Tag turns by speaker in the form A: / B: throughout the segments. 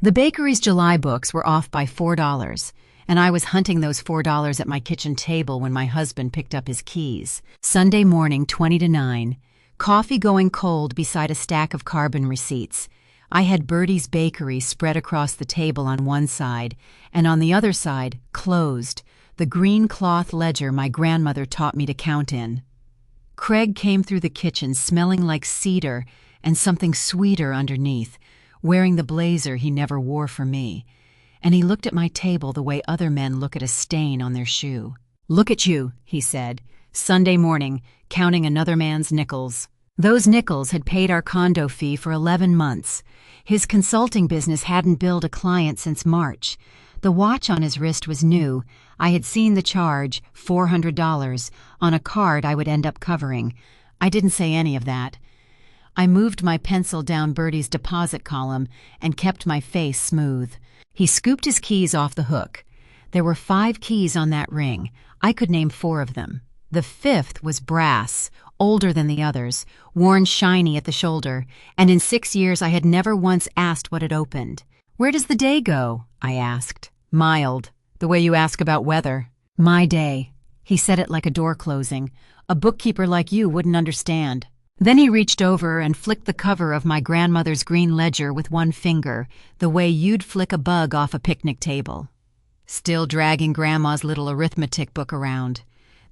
A: The bakery's July books were off by $4, and I was hunting those $4 at my kitchen table when my husband picked up his keys. Sunday morning, 20 to 9, coffee going cold beside a stack of carbon receipts. I had Bertie's Bakery spread across the table on one side, and on the other side, closed, the green cloth ledger my grandmother taught me to count in. Craig came through the kitchen smelling like cedar and something sweeter underneath, wearing the blazer he never wore for me, and he looked at my table the way other men look at a stain on their shoe. "Look at you," he said, Sunday morning, counting another man's nickels. Those nickels had paid our condo fee for 11 months. His consulting business hadn't billed a client since March. The watch on his wrist was new. I had seen the charge, $400, on a card I would end up covering. I didn't say any of that. I moved my pencil down Bertie's deposit column and kept my face smooth. He scooped his keys off the hook. There were 5 keys on that ring. I could name 4 of them. The 5th was brass, older than the others, worn shiny at the shoulder, and in 6 years I had never once asked what it opened. "Where does the day go?" I asked. "Mild, the way you ask about weather." "My day." He said it like a door closing. "A bookkeeper like you wouldn't understand." Then he reached over and flicked the cover of my grandmother's green ledger with one finger, the way you'd flick a bug off a picnic table. Still dragging Grandma's little arithmetic book around.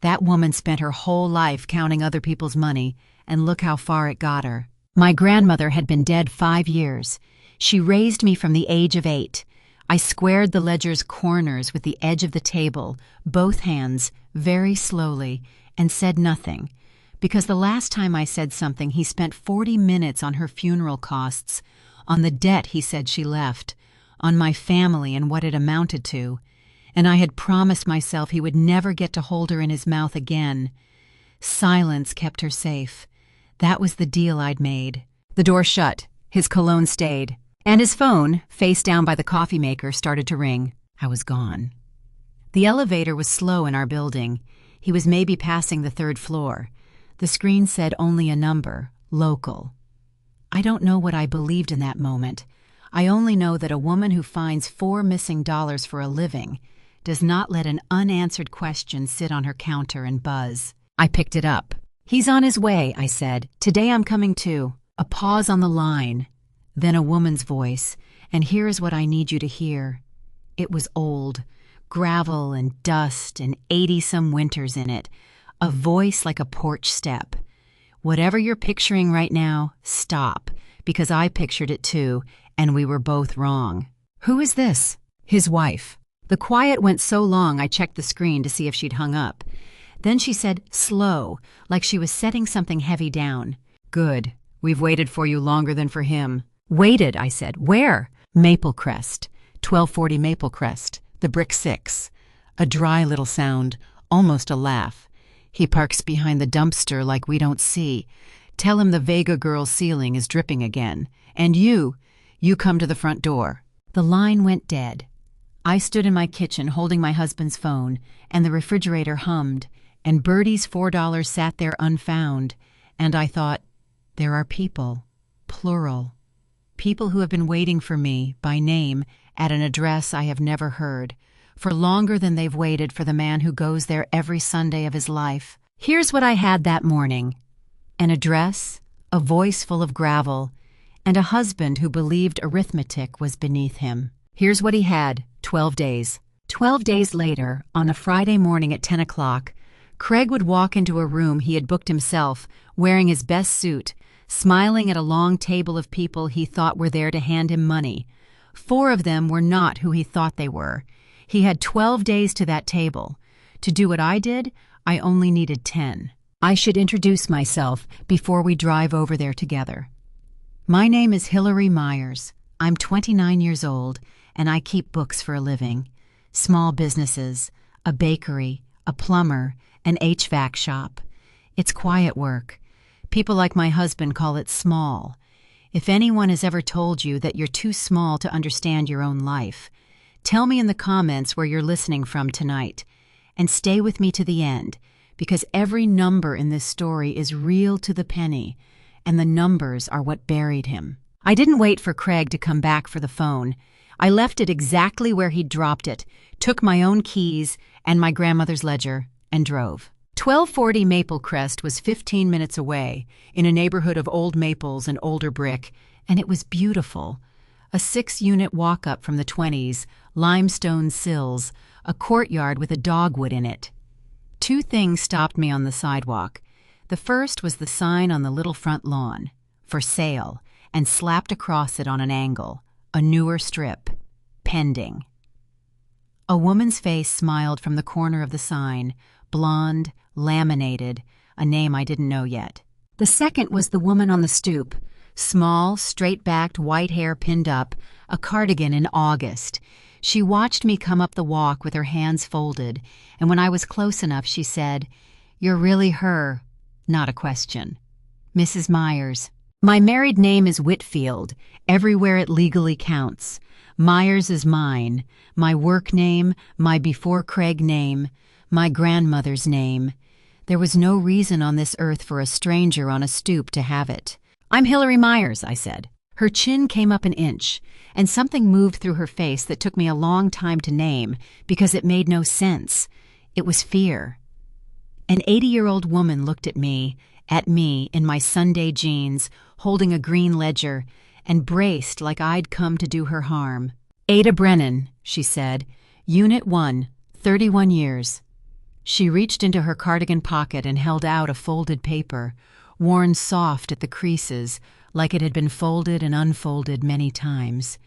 A: That woman spent her whole life counting other people's money, and look how far it got her. My grandmother had been dead 5 years. She raised me from the age of 8. I squared the ledger's corners with the edge of the table, both hands, very slowly, and said nothing. Because the last time I said something, he spent 40 minutes on her funeral costs, on the debt he said she left, on my family and what it amounted to, and I had promised myself he would never get to hold her in his mouth again. Silence kept her safe. That was the deal I'd made. The door shut. His cologne stayed. And his phone, face down by the coffee maker, started to ring. I was gone. The elevator was slow in our building. He was maybe passing the 3rd floor. The screen said only a number, local. I don't know what I believed in that moment. I only know that a woman who finds $4 missing for a living does not let an unanswered question sit on her counter and buzz. I picked it up. "He's on his way," I said. "Today I'm coming too." A pause on the line, then a woman's voice, and here is what I need you to hear. It was old, gravel and dust and 80-some winters in it. A voice like a porch step. "Whatever you're picturing right now, stop, because I pictured it too, and we were both wrong." "Who is this?" "His wife." The quiet went so long I checked the screen to see if she'd hung up. Then she said, slow, like she was setting something heavy down. "Good. We've waited for you longer than for him." "Waited," I said. "Where?" "Maple Crest. 1240 Maple Crest. The Brick 6. A dry little sound, almost a laugh. "He parks behind the dumpster like we don't see. Tell him the Vega girl's ceiling is dripping again. And you come to the front door." The line went dead. I stood in my kitchen holding my husband's phone, and the refrigerator hummed, and Bertie's $4 sat there unfound, and I thought, there are people, plural, people who have been waiting for me, by name, at an address I have never heard, for longer than they've waited for the man who goes there every Sunday of his life. Here's what I had that morning: an address, a voice full of gravel, and a husband who believed arithmetic was beneath him. Here's what he had: 12 days. 12 days later, on a Friday morning at 10 o'clock, Craig would walk into a room he had booked himself, wearing his best suit, smiling at a long table of people he thought were there to hand him money. 4 of them were not who he thought they were. He had 12 days to that table. To do what I did, I only needed 10. I should introduce myself before we drive over there together. My name is Hillary Myers. I'm 29 years old, and I keep books for a living. Small businesses, a bakery, a plumber, an HVAC shop. It's quiet work. People like my husband call it small. If anyone has ever told you that you're too small to understand your own life, tell me in the comments where you're listening from tonight, and stay with me to the end, because every number in this story is real to the penny, and the numbers are what buried him. I didn't wait for Craig to come back for the phone. I left it exactly where he'd dropped it, took my own keys and my grandmother's ledger, and drove. 1240 Maple Crest was 15 minutes away, in a neighborhood of old maples and older brick, and it was beautiful. A 6-unit walk-up from the 20s, limestone sills, a courtyard with a dogwood in it. 2 things stopped me on the sidewalk. The first was the sign on the little front lawn, "For sale," and slapped across it on an angle, a newer strip, "Pending." A woman's face smiled from the corner of the sign, blonde, laminated, a name I didn't know yet. The second was the woman on the stoop, small, straight-backed white hair pinned up, a cardigan in August. She watched me come up the walk with her hands folded, and when I was close enough, she said, "You're really her." Not a question. "Mrs. Myers. My married name is Whitfield, everywhere it legally counts. Myers is mine, my work name, my before Craig name, my grandmother's name. There was no reason on this earth for a stranger on a stoop to have it. I'm Hillary Myers," I said. Her chin came up an inch, and something moved through her face that took me a long time to name because it made no sense. It was fear. An 80-year-old woman looked at me in my Sunday jeans, holding a green ledger, and braced like I'd come to do her harm. "Ada Brennan," she said, "Unit 1, 31 years. She reached into her cardigan pocket and held out a folded paper, worn soft at the creases, like it had been folded and unfolded many times.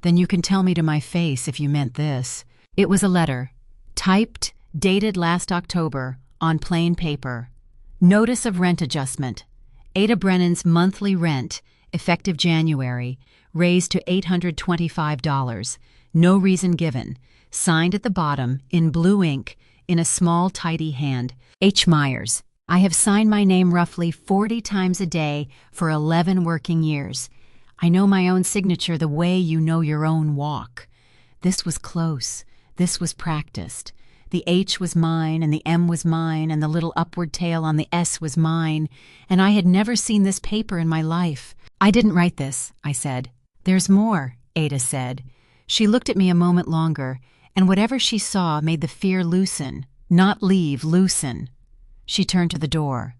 A: "Then you can tell me to my face if you meant this." It was a letter, typed, dated last October, on plain paper. Notice of rent adjustment. Ada Brennan's monthly rent, effective January, raised to $825. No reason given. Signed at the bottom, in blue ink, in a small, tidy hand. H. Myers. I have signed my name roughly 40 times a day for 11 working years. I know my own signature the way you know your own walk. This was close. This was practiced. The H was mine, and the M was mine, and the little upward tail on the S was mine, and I had never seen this paper in my life. "I didn't write this," I said. "There's more," Ada said. She looked at me a moment longer, and whatever she saw made the fear loosen, not leave, loosen. She turned to the door.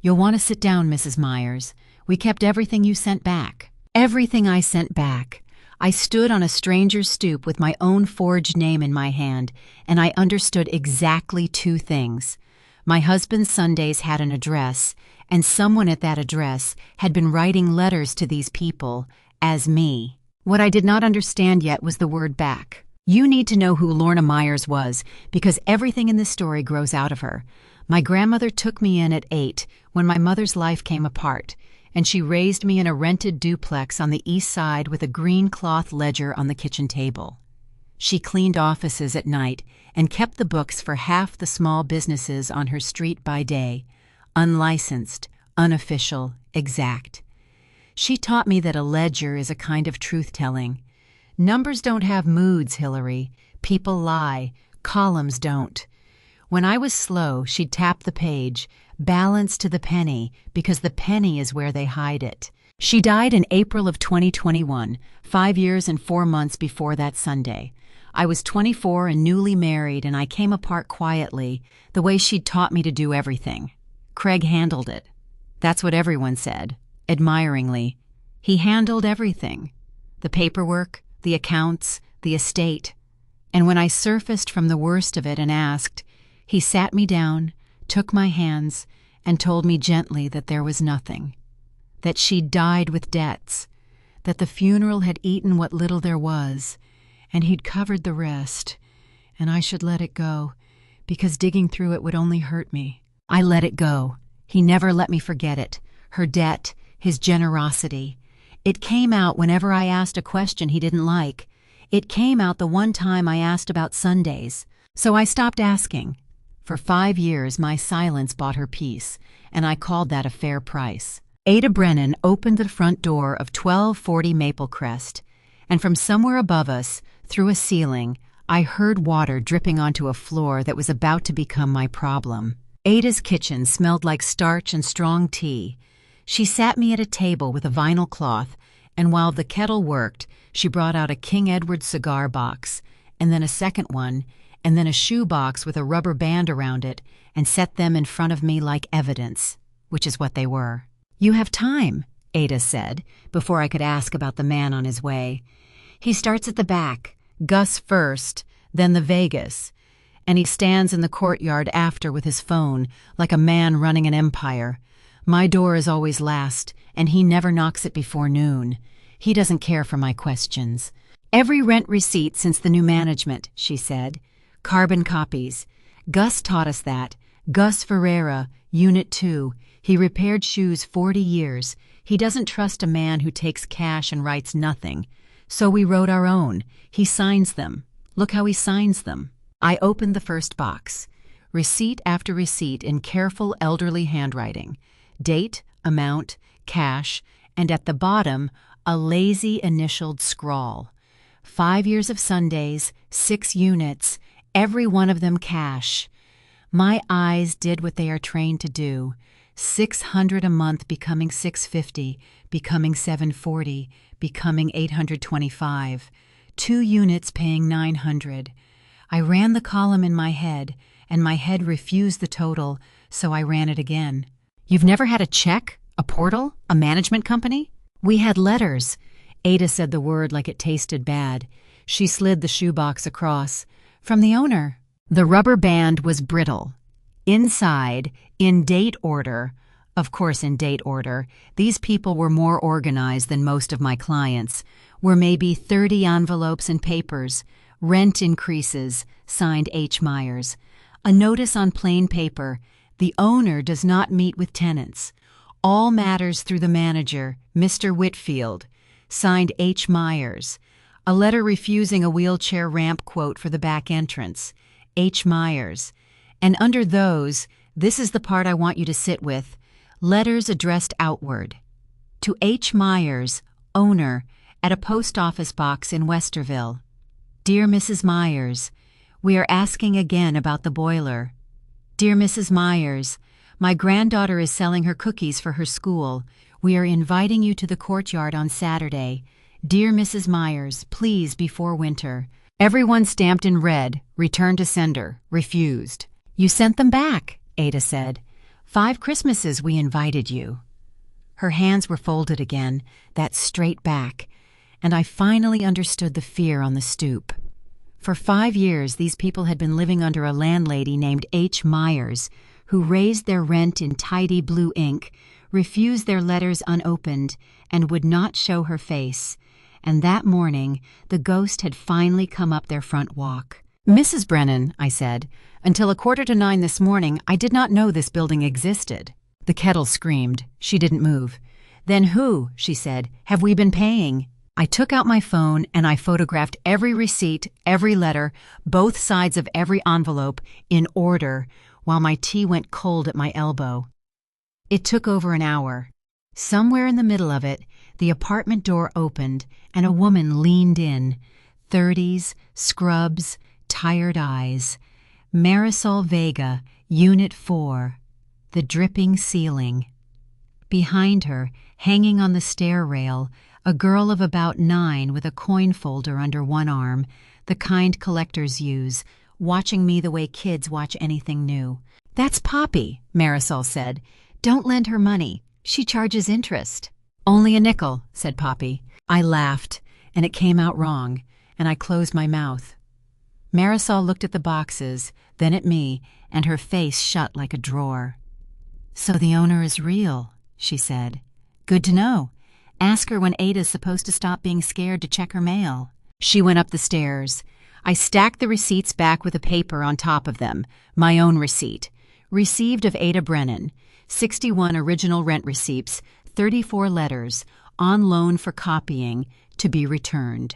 A: "You'll want to sit down, Mrs. Myers. We kept everything you sent back." Everything I sent back. I stood on a stranger's stoop with my own forged name in my hand, and I understood exactly 2 things. My husband's Sundays had an address, and someone at that address had been writing letters to these people, as me. What I did not understand yet was the word back. You need to know who Lorna Myers was, because everything in this story grows out of her. My grandmother took me in at 8 when my mother's life came apart, and she raised me in a rented duplex on the east side with a green cloth ledger on the kitchen table. She cleaned offices at night and kept the books for half the small businesses on her street by day, unlicensed, unofficial, exact. She taught me that a ledger is a kind of truth-telling. Numbers don't have moods, Hillary. People lie. Columns don't. When I was slow, she'd tap the page, balance to the penny, because the penny is where they hide it. She died in April of 2021, 5 years and 4 months before that Sunday. I was 24 and newly married, and I came apart quietly, the way she'd taught me to do everything. Craig handled it. That's what everyone said, admiringly. He handled everything. The paperwork, the accounts, the estate. And when I surfaced from the worst of it and asked, he sat me down, took my hands, and told me gently that there was nothing, that she'd died with debts, that the funeral had eaten what little there was, and he'd covered the rest, and I should let it go, because digging through it would only hurt me. I let it go. He never let me forget it, her debt, his generosity. It came out whenever I asked a question he didn't like. It came out the one time I asked about Sundays, so I stopped asking. For 5 years, my silence bought her peace, and I called that a fair price. Ada Brennan opened the front door of 1240 Maple Crest, and from somewhere above us, through a ceiling, I heard water dripping onto a floor that was about to become my problem. Ada's kitchen smelled like starch and strong tea. She sat me at a table with a vinyl cloth And while the kettle worked, she brought out a King Edward cigar box, and then a second one, and then a shoe box with a rubber band around it, and set them in front of me like evidence, which is what they were. "You have time," Ada said, before I could ask about the man on his way. "He starts at the back, Gus first, then the Vegas, and he stands in the courtyard after with his phone, like a man running an empire. My door is always last, and he never knocks it before noon. He doesn't care for my questions. Every rent receipt since the new management," she said. "Carbon copies. Gus taught us that. Gus Ferreira, Unit 2. He repaired shoes 40 years. He doesn't trust a man who takes cash and writes nothing. So we wrote our own. He signs them. Look how he signs them." I opened the first box. Receipt after receipt in careful elderly handwriting. Date, amount, cash, and at the bottom, a lazy initialed scrawl. 5 years of Sundays, 6 units, every one of them cash. My eyes did what they are trained to do. 600 a month becoming 650, becoming 740, becoming 825. 2 units paying 900. I ran the column in my head, and my head refused the total, so I ran it again. "You've never had a check, a portal, a management company?" "We had letters." Ada said the word like it tasted bad. She slid the shoebox across. "From the owner." The rubber band was brittle. Inside, in date order, of course in date order, these people were more organized than most of my clients, were maybe 30 envelopes and papers, rent increases, signed H. Myers. A notice on plain paper, "The owner does not meet with tenants. All matters through the manager, Mr. Whitfield," signed H. Myers. A letter refusing a wheelchair ramp quote for the back entrance, H. Myers. And under those, this is the part I want you to sit with, letters addressed outward. To H. Myers, owner, at a post office box in Westerville. "Dear Mrs. Myers, we are asking again about the boiler. Dear Mrs. Myers, my granddaughter is selling her cookies for her school. We are inviting you to the courtyard on Saturday. Dear Mrs. Myers, please before winter." Everyone stamped in red, return to sender, refused. "You sent them back," Ada said. 5 Christmases we invited you." Her hands were folded again, that straight back, and I finally understood the fear on the stoop. For 5 years, these people had been living under a landlady named H. Myers, who raised their rent in tidy blue ink, refused their letters unopened, and would not show her face. And that morning, the ghost had finally come up their front walk. "Mrs. Brennan," I said, "until 8:45 this morning, I did not know this building existed." The kettle screamed. She didn't move. "Then who," she said, "have we been paying?" I took out my phone and I photographed every receipt, every letter, both sides of every envelope, in order, while my tea went cold at my elbow. It took over an hour. Somewhere in the middle of it, the apartment door opened and a woman leaned in. 30s, scrubs, tired eyes. Marisol Vega, Unit 4. The dripping ceiling. Behind her, hanging on the stair rail, a girl of about 9 with a coin folder under one arm, the kind collectors use, watching me the way kids watch anything new. "That's Poppy," Marisol said. "Don't lend her money. She charges interest." "Only a nickel," said Poppy. I laughed, and it came out wrong, and I closed my mouth. Marisol looked at the boxes, then at me, and her face shut like a drawer. "So the owner is real," she said. "Good to know. Ask her when Ada's supposed to stop being scared to check her mail." She went up the stairs. I stacked the receipts back with a paper on top of them. My own receipt. Received of Ada Brennan. 61 original rent receipts, 34 letters, on loan for copying, to be returned.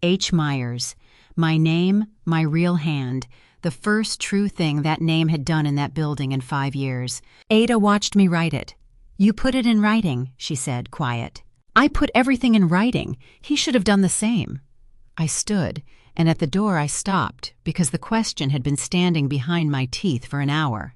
A: H. Myers. My name, my real hand, the first true thing that name had done in that building in 5 years. Ada watched me write it. "You put it in writing," she said, quiet. "I put everything in writing. He should have done the same." I stood, and at the door I stopped, because the question had been standing behind my teeth for an hour.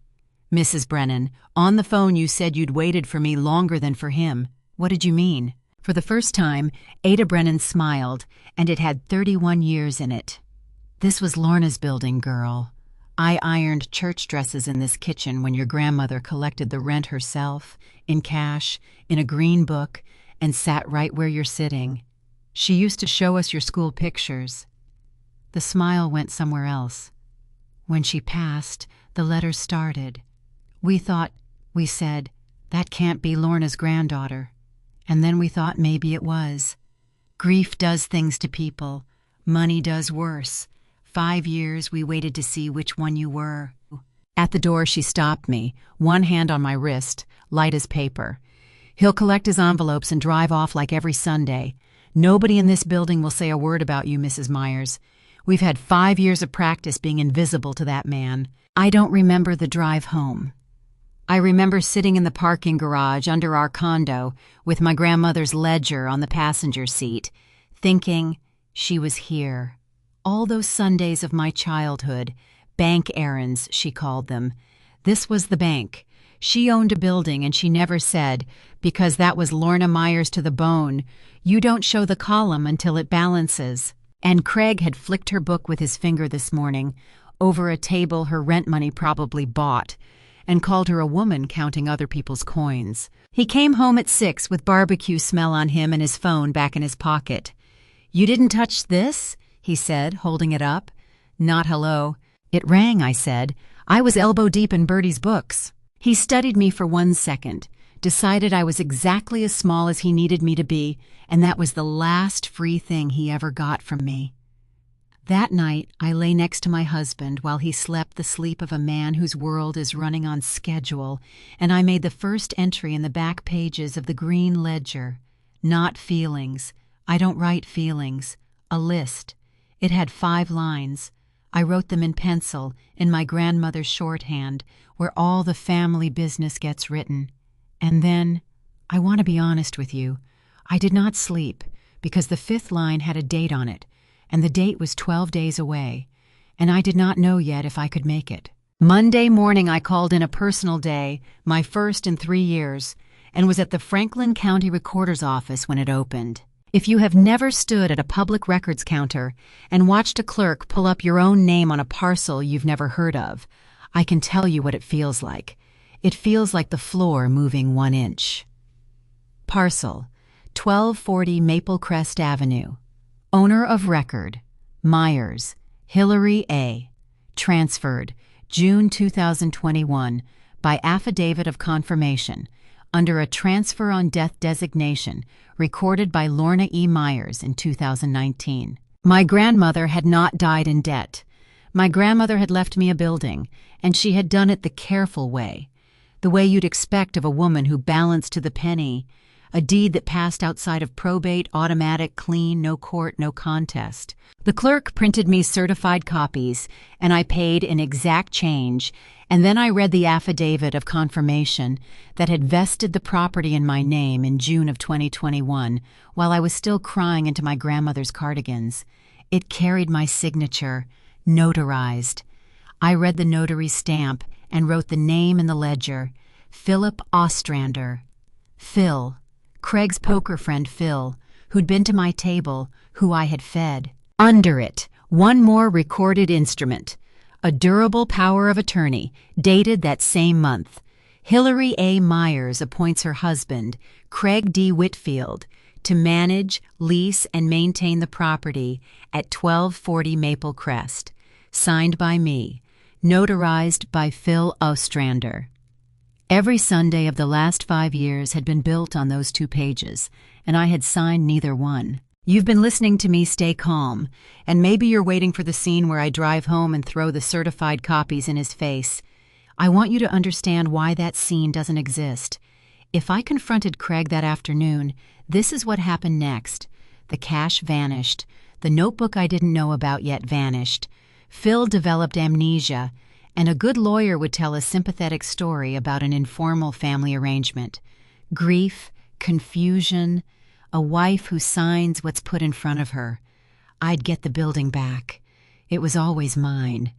A: "Mrs. Brennan, on the phone you said you'd waited for me longer than for him. What did you mean?" For the first time, Ada Brennan smiled, and it had 31 years in it. "This was Lorna's building, girl. I ironed church dresses in this kitchen when your grandmother collected the rent herself, in cash, in a green book, and sat right where you're sitting. She used to show us your school pictures." The smile went somewhere else. "When she passed, the letters started. We said, that can't be Lorna's granddaughter. And then we thought maybe it was. Grief does things to people. Money does worse. 5 years we waited to see which one you were." At the door she stopped me, one hand on my wrist, light as paper. "He'll collect his envelopes and drive off like every Sunday. Nobody in this building will say a word about you, Mrs. Myers. We've had 5 years of practice being invisible to that man." I don't remember the drive home. I remember sitting in the parking garage under our condo with my grandmother's ledger on the passenger seat, thinking, she was here. All those Sundays of my childhood, bank errands, she called them. This was the bank. She owned a building and she never said, because that was Lorna Myers to the bone, "You don't show the column until it balances." And Craig had flicked her book with his finger this morning, over a table her rent money probably bought, and called her a woman counting other people's coins. He came home at 6 with barbecue smell on him and his phone back in his pocket. "You didn't touch this?" he said, holding it up. "Not hello." "It rang," I said. "I was elbow deep in Bertie's books." He studied me for 1 second, decided I was exactly as small as he needed me to be, and that was the last free thing he ever got from me. That night, I lay next to my husband while he slept the sleep of a man whose world is running on schedule, and I made the first entry in the back pages of the green ledger. Not feelings. I don't write feelings. A list. It had 5 lines. I wrote them in pencil, in my grandmother's shorthand, where all the family business gets written. And then, I want to be honest with you, I did not sleep, because the 5th line had a date on it, and the date was 12 days away, and I did not know yet if I could make it. Monday morning I called in a personal day, my first in 3 years, and was at the Franklin County Recorder's office when it opened. If you have never stood at a public records counter and watched a clerk pull up your own name on a parcel you've never heard of, I can tell you what it feels like. It feels like the floor moving 1 inch. Parcel, 1240 Maple Crest Avenue. Owner of record, Myers, Hillary A. Transferred, June 2021, by affidavit of confirmation, under a transfer on death designation, recorded by Lorna E. Myers in 2019. My grandmother had not died in debt. My grandmother had left me a building, and she had done it the careful way, the way you'd expect of a woman who balanced to the penny, a deed that passed outside of probate, automatic, clean, no court, no contest. The clerk printed me certified copies, and I paid in exact change, and then I read the affidavit of confirmation that had vested the property in my name in June of 2021, while I was still crying into my grandmother's cardigans. It carried my signature, notarized. I read the notary's stamp and wrote the name in the ledger, Philip Ostrander. Phil. Craig's poker friend Phil, who'd been to my table, who I had fed. Under it, one more recorded instrument, a durable power of attorney, dated that same month. Hillary A. Myers appoints her husband, Craig D. Whitfield, to manage, lease, and maintain the property at 1240 Maple Crest. Signed by me. Notarized by Phil Ostrander. Every Sunday of the last 5 years had been built on those 2 pages, and I had signed neither one. You've been listening to me stay calm, and maybe you're waiting for the scene where I drive home and throw the certified copies in his face. I want you to understand why that scene doesn't exist. If I confronted Craig that afternoon, this is what happened next. The cash vanished. The notebook I didn't know about yet vanished. Phil developed amnesia, and a good lawyer would tell a sympathetic story about an informal family arrangement. Grief, confusion, a wife who signs what's put in front of her. I'd get the building back. It was always mine.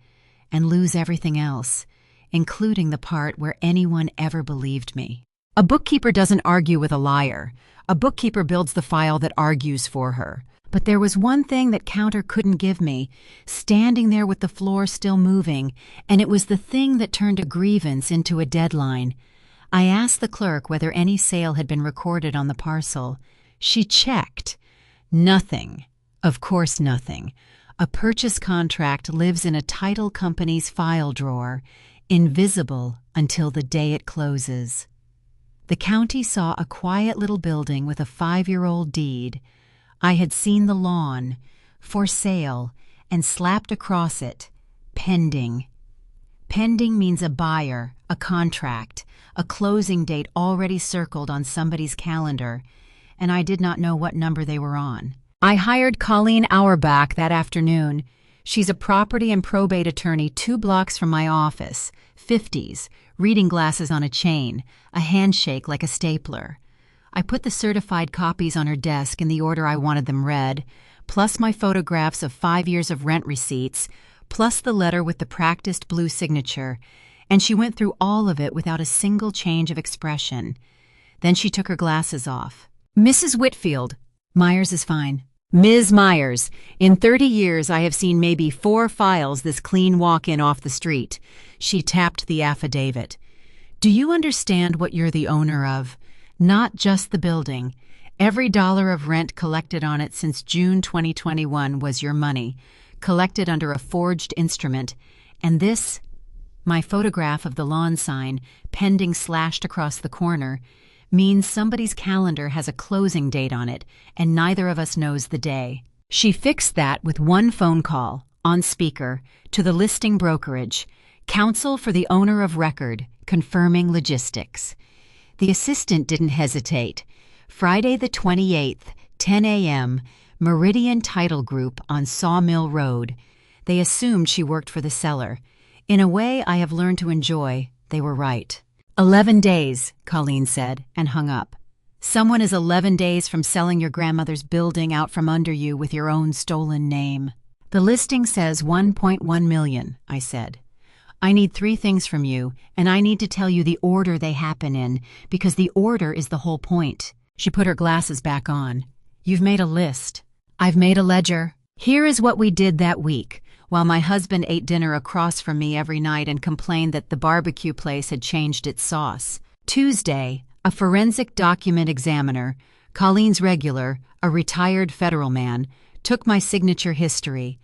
A: And lose everything else, including the part where anyone ever believed me. A bookkeeper doesn't argue with a liar. A bookkeeper builds the file that argues for her. But there was one thing that counter couldn't give me, standing there with the floor still moving, and it was the thing that turned a grievance into a deadline. I asked the clerk whether any sale had been recorded on the parcel. She checked. Nothing. Of course nothing. A purchase contract lives in a title company's file drawer, invisible until the day it closes. The county saw a quiet little building with a 5-year-old deed. I had seen the lawn, for sale, and slapped across it, pending. Pending means a buyer, a contract, a closing date already circled on somebody's calendar, and I did not know what number they were on. I hired Colleen Auerbach that afternoon. She's a property and probate attorney 2 blocks from my office, 50s, reading glasses on a chain, a handshake like a stapler. I put the certified copies on her desk in the order I wanted them read, plus my photographs of 5 years of rent receipts, plus the letter with the practiced blue signature, and she went through all of it without a single change of expression. Then she took her glasses off. "Mrs. Whitfield." "Myers is fine." "Ms. Myers, in 30 years I have seen maybe 4 files this clean walk-in off the street." She tapped the affidavit. "Do you understand what you're the owner of? Not just the building. Every dollar of rent collected on it since June 2021 was your money, collected under a forged instrument. And this, my photograph of the lawn sign, pending slashed across the corner, means somebody's calendar has a closing date on it, and neither of us knows the day." She fixed that with one phone call, on speaker, to the listing brokerage, counsel for the owner of record, confirming logistics. The assistant didn't hesitate. Friday the 28th, 10 a.m., Meridian Title Group on Sawmill Road. They assumed she worked for the seller. In a way I have learned to enjoy, they were right. 11 days, Colleen said, and hung up. Someone is 11 days from selling your grandmother's building out from under you with your own stolen name. The listing says $1.1 million, I said. I need 3 things from you, and I need to tell you the order they happen in, because the order is the whole point. She put her glasses back on. You've made a list. I've made a ledger. Here is what we did that week, while my husband ate dinner across from me every night and complained that the barbecue place had changed its sauce. Tuesday, a forensic document examiner, Colleen's regular, a retired federal man, took my signature history.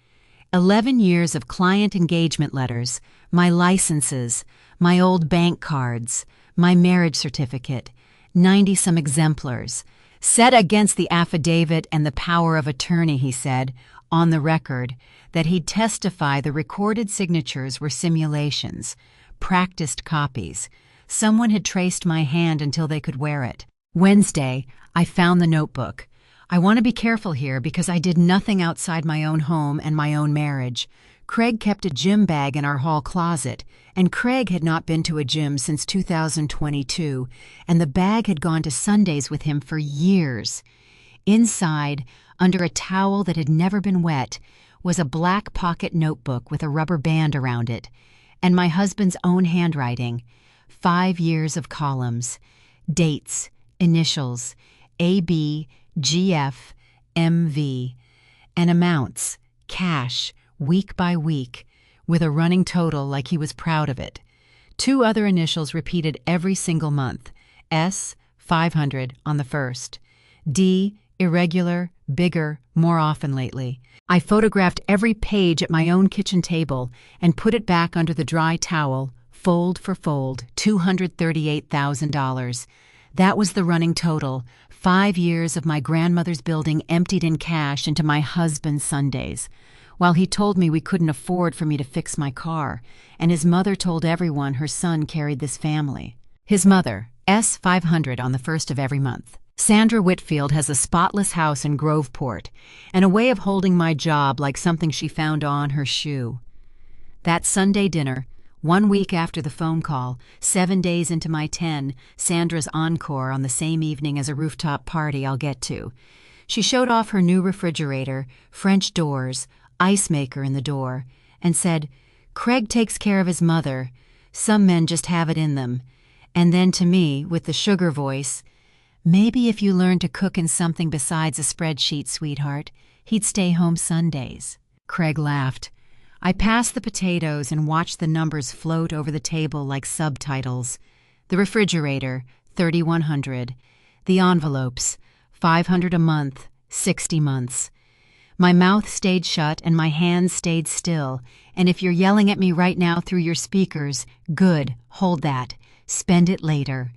A: 11 years of client engagement letters, my licenses, my old bank cards, my marriage certificate, 90-some exemplars, set against the affidavit and the power of attorney, he said, on the record, that he'd testify the recorded signatures were simulations, practiced copies. Someone had traced my hand until they could wear it. Wednesday, I found the notebook. I want to be careful here because I did nothing outside my own home and my own marriage. Craig kept a gym bag in our hall closet, and Craig had not been to a gym since 2022, and the bag had gone to Sundays with him for years. Inside, under a towel that had never been wet, was a black pocket notebook with a rubber band around it, and my husband's own handwriting. 5 years of columns, dates, initials, AB, GF, MV, and amounts, cash, week by week, with a running total like he was proud of it. 2 other initials repeated every single month, S, 500 on the first, D, irregular, bigger, more often lately. I photographed every page at my own kitchen table and put it back under the dry towel, fold for fold, $238,000. That was the running total, 5 years of my grandmother's building emptied in cash into my husband's Sundays, while he told me we couldn't afford for me to fix my car, and his mother told everyone her son carried this family. His mother, S. 500 on the first of every month. Sandra Whitfield has a spotless house in Groveport, and a way of holding my job like something she found on her shoe. That Sunday dinner, 1 week after the phone call, 7 days into my 10, Sandra's encore on the same evening as a rooftop party I'll get to. She showed off her new refrigerator, French doors, ice maker in the door, and said, "Craig takes care of his mother. Some men just have it in them. And then to me, with the sugar voice, "Maybe if you learned to cook in something besides a spreadsheet, sweetheart, he'd stay home Sundays." Craig laughed. I passed the potatoes and watched the numbers float over the table like subtitles. The refrigerator, 3,100. The envelopes, 500 a month, 60 months. My mouth stayed shut and my hands stayed still, and if you're yelling at me right now through your speakers, good, hold that. Spend it later.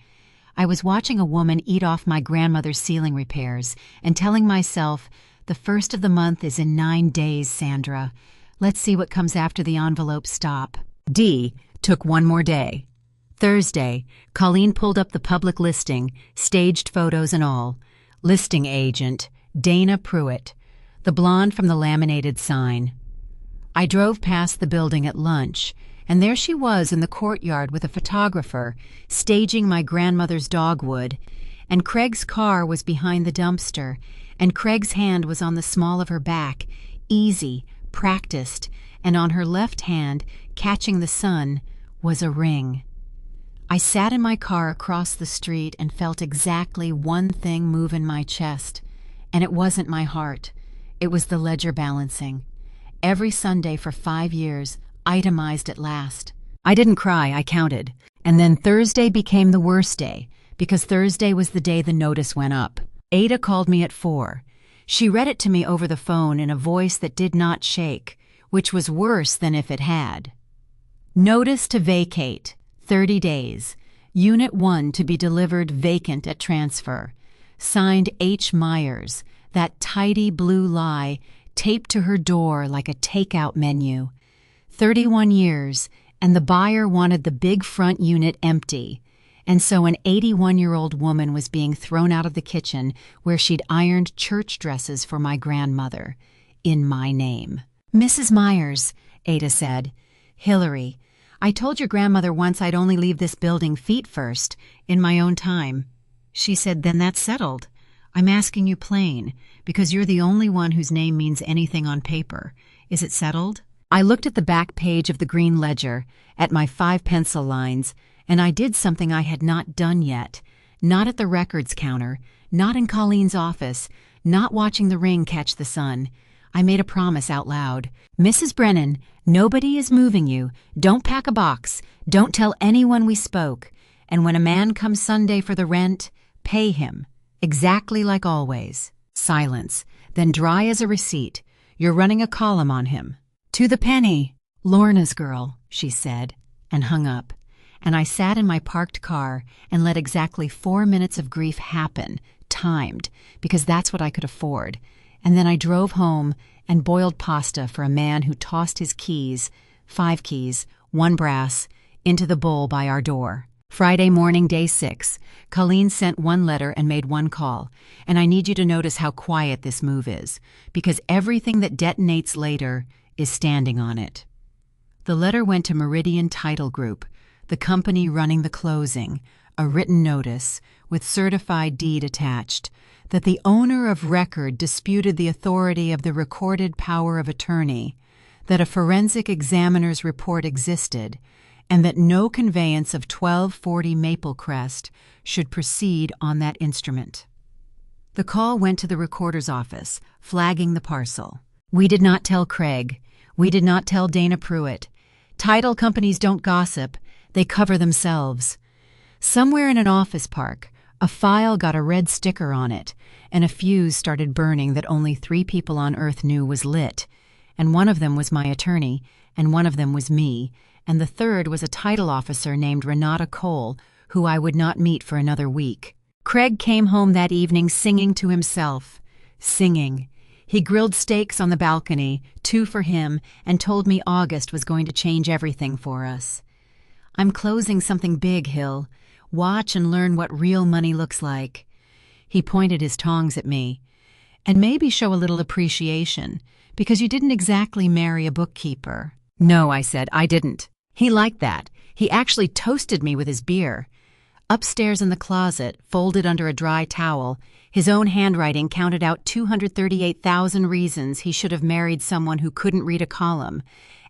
A: I was watching a woman eat off my grandmother's ceiling repairs and telling myself, the first of the month is in 9 days, Sandra. Let's see what comes after the envelopes stop. D took one more day. Thursday, Colleen pulled up the public listing, staged photos and all. Listing agent, Dana Pruitt, the blonde from the laminated sign. I drove past the building at lunch, and there she was in the courtyard with a photographer, staging my grandmother's dogwood, and Craig's car was behind the dumpster, and Craig's hand was on the small of her back, easy, practiced, and on her left hand, catching the sun, was a ring. I sat in my car across the street and felt exactly one thing move in my chest, and it wasn't my heart. It was the ledger balancing. Every Sunday for 5 years, itemized at last. I didn't cry, I counted. And then Thursday became the worst day, because Thursday was the day the notice went up. Ada called me at 4. She read it to me over the phone in a voice that did not shake, which was worse than if it had. Notice to vacate, 30 days. Unit 1 to be delivered vacant at transfer. Signed H. Myers, that tidy blue lie taped to her door like a takeout menu. 31 years, and the buyer wanted the big front unit empty. And so an 81-year-old woman was being thrown out of the kitchen where she'd ironed church dresses for my grandmother, in my name. "Mrs. Myers," Ada said. "Hillary, I told your grandmother once I'd only leave this building feet first, in my own time." She said, "Then that's settled. I'm asking you plain, because you're the only one whose name means anything on paper. Is it settled?" I looked at the back page of the green ledger, at my 5 pencil lines, and I did something I had not done yet. Not at the records counter, not in Colleen's office, not watching the ring catch the sun. I made a promise out loud. "Mrs. Brennan, nobody is moving you. Don't pack a box. Don't tell anyone we spoke. And when a man comes Sunday for the rent, pay him. Exactly like always." Silence, then dry as a receipt. "You're running a column on him." "To the penny." "Lorna's girl," she said, and hung up. And I sat in my parked car and let exactly 4 minutes of grief happen, timed, because that's what I could afford. And then I drove home and boiled pasta for a man who tossed his keys, 5 keys, 1 brass, into the bowl by our door. Friday morning, day 6. Colleen sent 1 letter and made 1 call, and I need you to notice how quiet this move is, because everything that detonates later is standing on it. The letter went to Meridian Title Group, the company running the closing, a written notice, with certified deed attached, that the owner of record disputed the authority of the recorded power of attorney, that a forensic examiner's report existed, and that no conveyance of 1240 Maple Crest should proceed on that instrument. The call went to the recorder's office, flagging the parcel. We did not tell Craig. We did not tell Dana Pruitt. Title companies don't gossip. They cover themselves. Somewhere in an office park, a file got a red sticker on it, and a fuse started burning that only 3 people on Earth knew was lit, and one of them was my attorney, and one of them was me, and the third was a title officer named Renata Cole, who I would not meet for another week. Craig came home that evening singing to himself. Singing. He grilled steaks on the balcony, 2 for him, and told me August was going to change everything for us. "I'm closing something big, Hill. Watch and learn what real money looks like." He pointed his tongs at me. "And maybe show a little appreciation, because you didn't exactly marry a bookkeeper." "No," I said, "I didn't." He liked that. He actually toasted me with his beer. Upstairs in the closet, folded under a dry towel, his own handwriting counted out 238,000 reasons he should have married someone who couldn't read a column,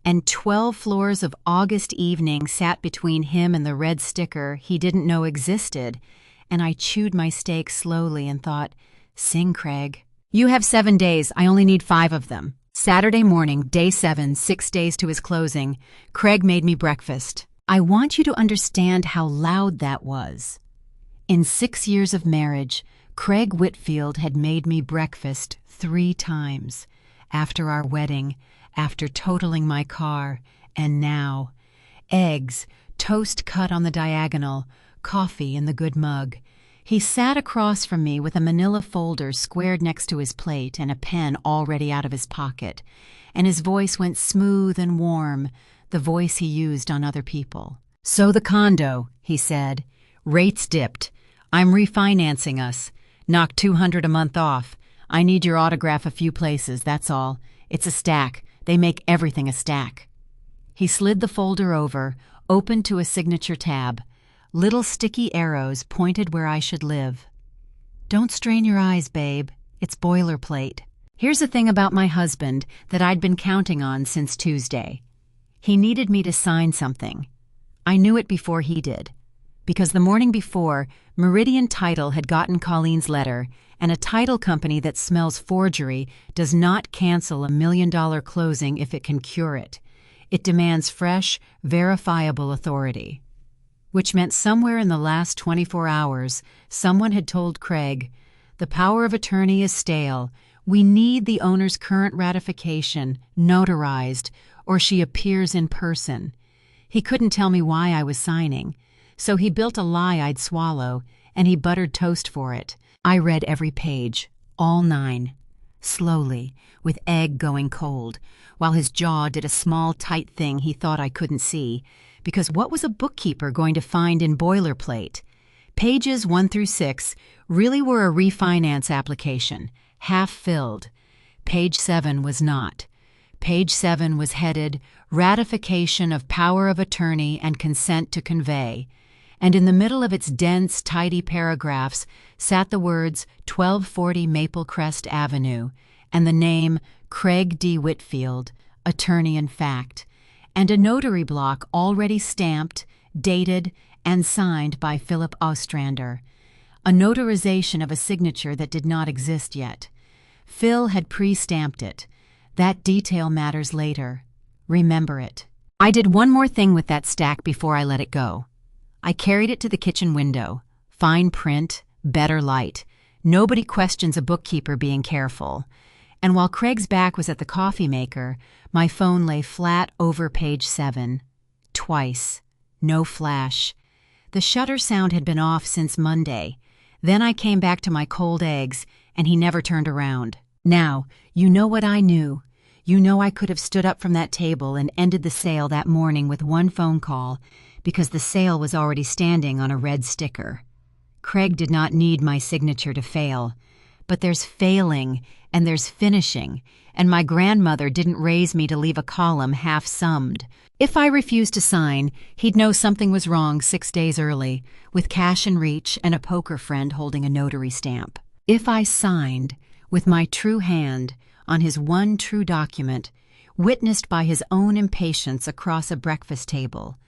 A: and 12 floors of August evening sat between him and the red sticker he didn't know existed, and I chewed my steak slowly and thought, "Sing, Craig. You have 7 days, I only need 5 of them." Saturday morning, day 7, 6 days to his closing, Craig made me breakfast. I want you to understand how loud that was. In 6 years of marriage, Craig Whitfield had made me breakfast 3 times. After our wedding, after totaling my car, and now. Eggs, toast cut on the diagonal, coffee in the good mug. He sat across from me with a manila folder squared next to his plate and a pen already out of his pocket, and his voice went smooth and warm, the voice he used on other people. "So the condo," he said. "Rates dipped. I'm refinancing us. Knock $200 a month off. I need your autograph a few places, that's all. It's a stack. They make everything a stack." He slid the folder over, opened to a signature tab. Little sticky arrows pointed where I should live. "Don't strain your eyes, babe. It's boilerplate." Here's the thing about my husband that I'd been counting on since Tuesday. He needed me to sign something. I knew it before he did, because the morning before, Meridian Title had gotten Colleen's letter, and a title company that smells forgery does not cancel a $1 million closing if it can cure it. It demands fresh, verifiable authority. Which meant somewhere in the last 24 hours, someone had told Craig, "The power of attorney is stale. We need the owner's current ratification, notarized, or she appears in person." He couldn't tell me why I was signing, so he built a lie I'd swallow, and he buttered toast for it. I read every page, all 9, slowly, with egg going cold, while his jaw did a small, tight thing he thought I couldn't see, because what was a bookkeeper going to find in boilerplate? Pages 1 through 6 really were a refinance application, half filled. Page 7 was not. Page 7 was headed Ratification of Power of Attorney and Consent to Convey, and in the middle of its dense, tidy paragraphs sat the words 1240 Maple Crest Avenue and the name Craig D. Whitfield, attorney in fact, and a notary block already stamped, dated, and signed by Philip Ostrander, a notarization of a signature that did not exist yet. Phil had pre-stamped it. That detail matters later. Remember it. I did one more thing with that stack before I let it go. I carried it to the kitchen window. Fine print, better light. Nobody questions a bookkeeper being careful. And while Craig's back was at the coffee maker, my phone lay flat over page 7. Twice. No flash. The shutter sound had been off since Monday. Then I came back to my cold eggs, and he never turned around. Now, you know what I knew. You know I could have stood up from that table and ended the sale that morning with one phone call, because the sale was already standing on a red sticker. Craig did not need my signature to fail. But there's failing, and there's finishing, and my grandmother didn't raise me to leave a column half-summed. If I refused to sign, he'd know something was wrong 6 days early, with cash in reach and a poker friend holding a notary stamp. If I signed, with my true hand, on his one true document, witnessed by his own impatience across a breakfast table,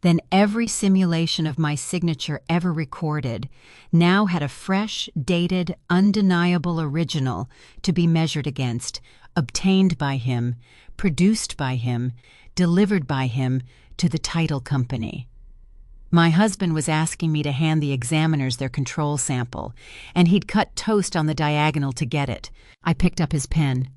A: then every simulation of my signature ever recorded now had a fresh, dated, undeniable original to be measured against, obtained by him, produced by him, delivered by him to the title company. My husband was asking me to hand the examiners their control sample, and he'd cut toast on the diagonal to get it. I picked up his pen.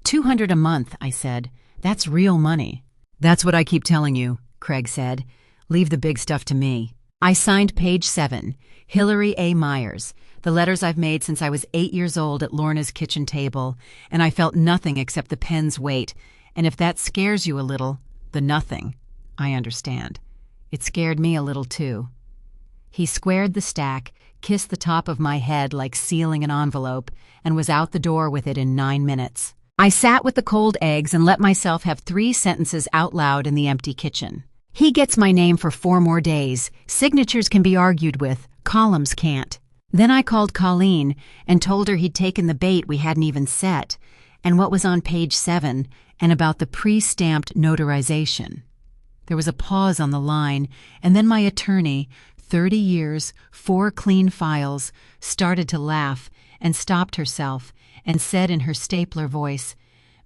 A: $200 a month, I said. That's real money. That's what I keep telling you, Craig said. Leave the big stuff to me. I signed page 7, Hillary A. Myers, the letters I've made since I was 8 years old at Lorna's kitchen table, and I felt nothing except the pen's weight. And if that scares you a little, the nothing, I understand. It scared me a little too. He squared the stack, kissed the top of my head like sealing an envelope, and was out the door with it in 9 minutes. I sat with the cold eggs and let myself have 3 sentences out loud in the empty kitchen. He gets my name for 4 more days. Signatures can be argued with, columns can't. Then I called Colleen and told her he'd taken the bait we hadn't even set, and what was on page 7, and about the pre-stamped notarization. There was a pause on the line, and then my attorney, 30 years, 4 clean files, started to laugh and stopped herself and said in her stapler voice,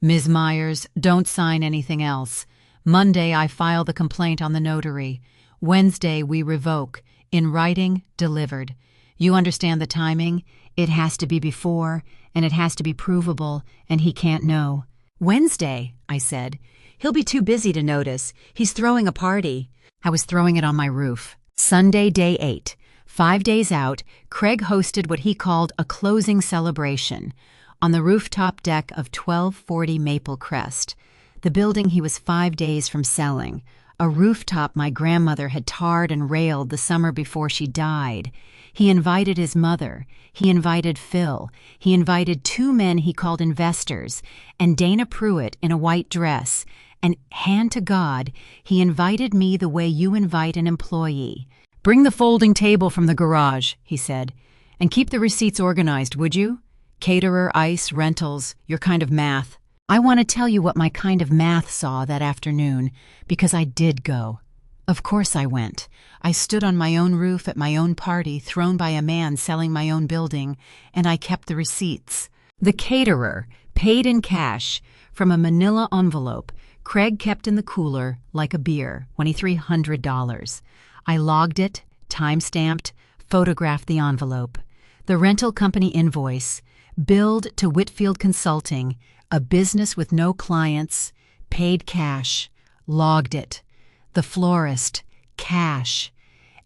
A: "Ms. Myers, don't sign anything else. Monday I file the complaint on the notary. Wednesday we revoke. In writing, delivered. You understand the timing? It has to be before, and it has to be provable, and he can't know." "Wednesday," I said. "He'll be too busy to notice. He's throwing a party." I was throwing it on my roof. Sunday, day 8. 5 days out, Craig hosted what he called a closing celebration on the rooftop deck of 1240 Maple Crest, the building he was 5 days from selling, a rooftop my grandmother had tarred and railed the summer before she died. He invited his mother, he invited Phil, he invited 2 men he called investors, and Dana Pruitt in a white dress, and, hand to God, he invited me the way you invite an employee. "Bring the folding table from the garage," he said, "and keep the receipts organized, would you? Caterer, ice, rentals, your kind of math." I want to tell you what my kind of math saw that afternoon, because I did go. Of course I went. I stood on my own roof at my own party thrown by a man selling my own building, and I kept the receipts. The caterer paid in cash from a manila envelope Craig kept in the cooler like a beer, $2,300. I logged it, time-stamped, photographed the envelope. The rental company invoice, billed to Whitfield Consulting, a business with no clients, paid cash, logged it. The florist, cash.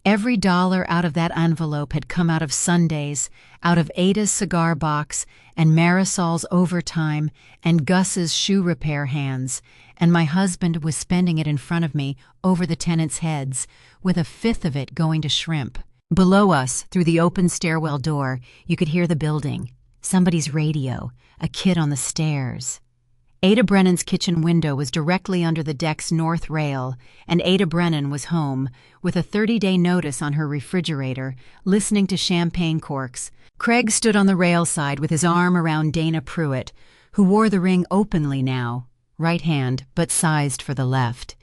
A: Every dollar out of that envelope had come out of Sundays, out of Ada's cigar box, and Marisol's overtime, and Gus's shoe repair hands, and my husband was spending it in front of me over the tenants' heads, with 1/5 of it going to shrimp. Below us, through the open stairwell door, you could hear the building, somebody's radio, a kid on the stairs. Ada Brennan's kitchen window was directly under the deck's north rail, and Ada Brennan was home, with a 30-day notice on her refrigerator, listening to champagne corks. Craig stood on the rail side with his arm around Dana Pruitt, who wore the ring openly now, right hand, but sized for the left.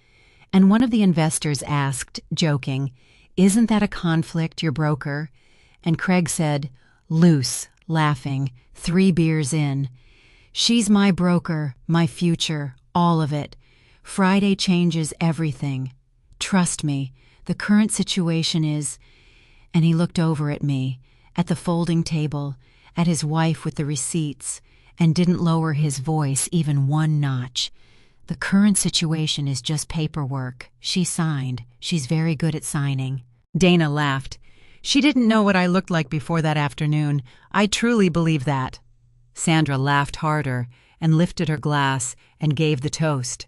A: And one of the investors asked, joking, "Isn't that a conflict, your broker?" And Craig said, loose, laughing, 3 beers in, "She's my broker, my future, all of it. Friday changes everything. Trust me, the current situation is—" And he looked over at me, at the folding table, at his wife with the receipts, and didn't lower his voice even 1 notch. "The current situation is just paperwork. She signed. She's very good at signing." Dana laughed. "She didn't know what I looked like before that afternoon. I truly believe that." Sandra laughed harder and lifted her glass and gave the toast.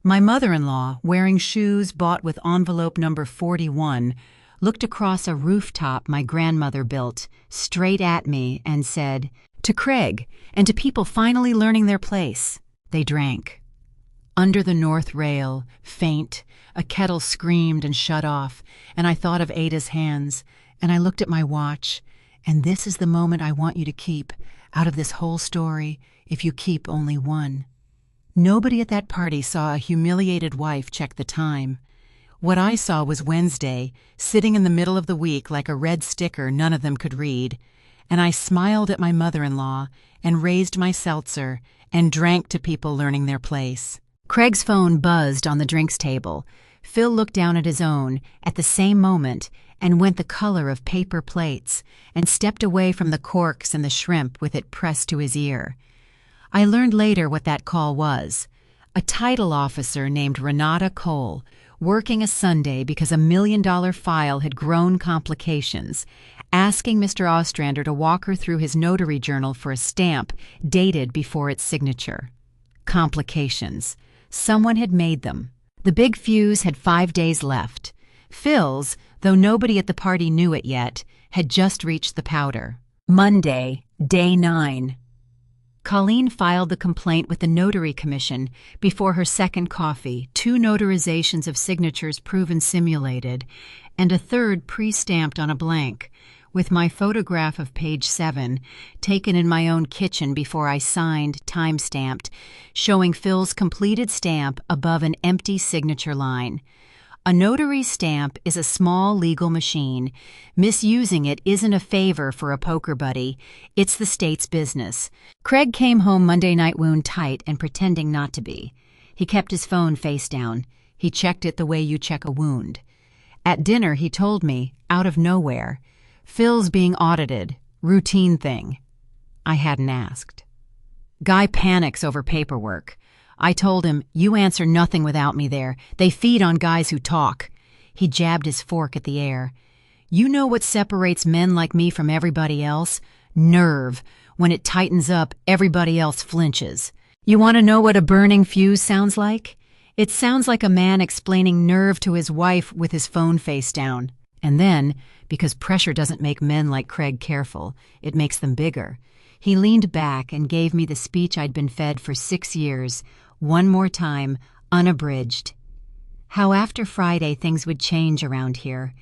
A: My mother-in-law, wearing shoes bought with envelope number 41, looked across a rooftop my grandmother built, straight at me, and said, "To Craig, and to people finally learning their place." They drank. Under the north rail, faint, a kettle screamed and shut off, and I thought of Ada's hands, and I looked at my watch, and this is the moment I want you to keep out of this whole story, if you keep only one. Nobody at that party saw a humiliated wife check the time. What I saw was Wednesday, sitting in the middle of the week like a red sticker none of them could read, and I smiled at my mother-in-law and raised my seltzer and drank to people learning their place. Craig's phone buzzed on the drinks table. Phil looked down at his own at the same moment and went the color of paper plates and stepped away from the corks and the shrimp with it pressed to his ear. I learned later what that call was. A title officer named Renata Cole, working a Sunday because a $1 million file had grown complications, asking Mr. Ostrander to walk her through his notary journal for a stamp dated before its signature. Complications. Someone had made them. The big fuse had 5 days left. Phil's, though nobody at the party knew it yet, had just reached the powder. Monday, day 9. Colleen filed the complaint with the Notary Commission before her second coffee, 2 notarizations of signatures proven simulated, and a third pre-stamped on a blank, with my photograph of page 7, taken in my own kitchen before I signed, time-stamped, showing Phil's completed stamp above an empty signature line. A notary stamp is a small legal machine. Misusing it isn't a favor for a poker buddy. It's the state's business. Craig came home Monday night wound tight and pretending not to be. He kept his phone face down. He checked it the way you check a wound. At dinner, he told me, out of nowhere, "Phil's being audited. Routine thing." I hadn't asked. Guy panics over paperwork. I told him, "You answer nothing without me there. They feed on guys who talk." He jabbed his fork at the air. "You know what separates men like me from everybody else? Nerve. When it tightens up, everybody else flinches. You want to know what a burning fuse sounds like? It sounds like a man explaining nerve to his wife with his phone face down. And then, because pressure doesn't make men like Craig careful, it makes them bigger. He leaned back and gave me the speech I'd been fed for 6 years, one more time, unabridged. How after Friday things would change around here.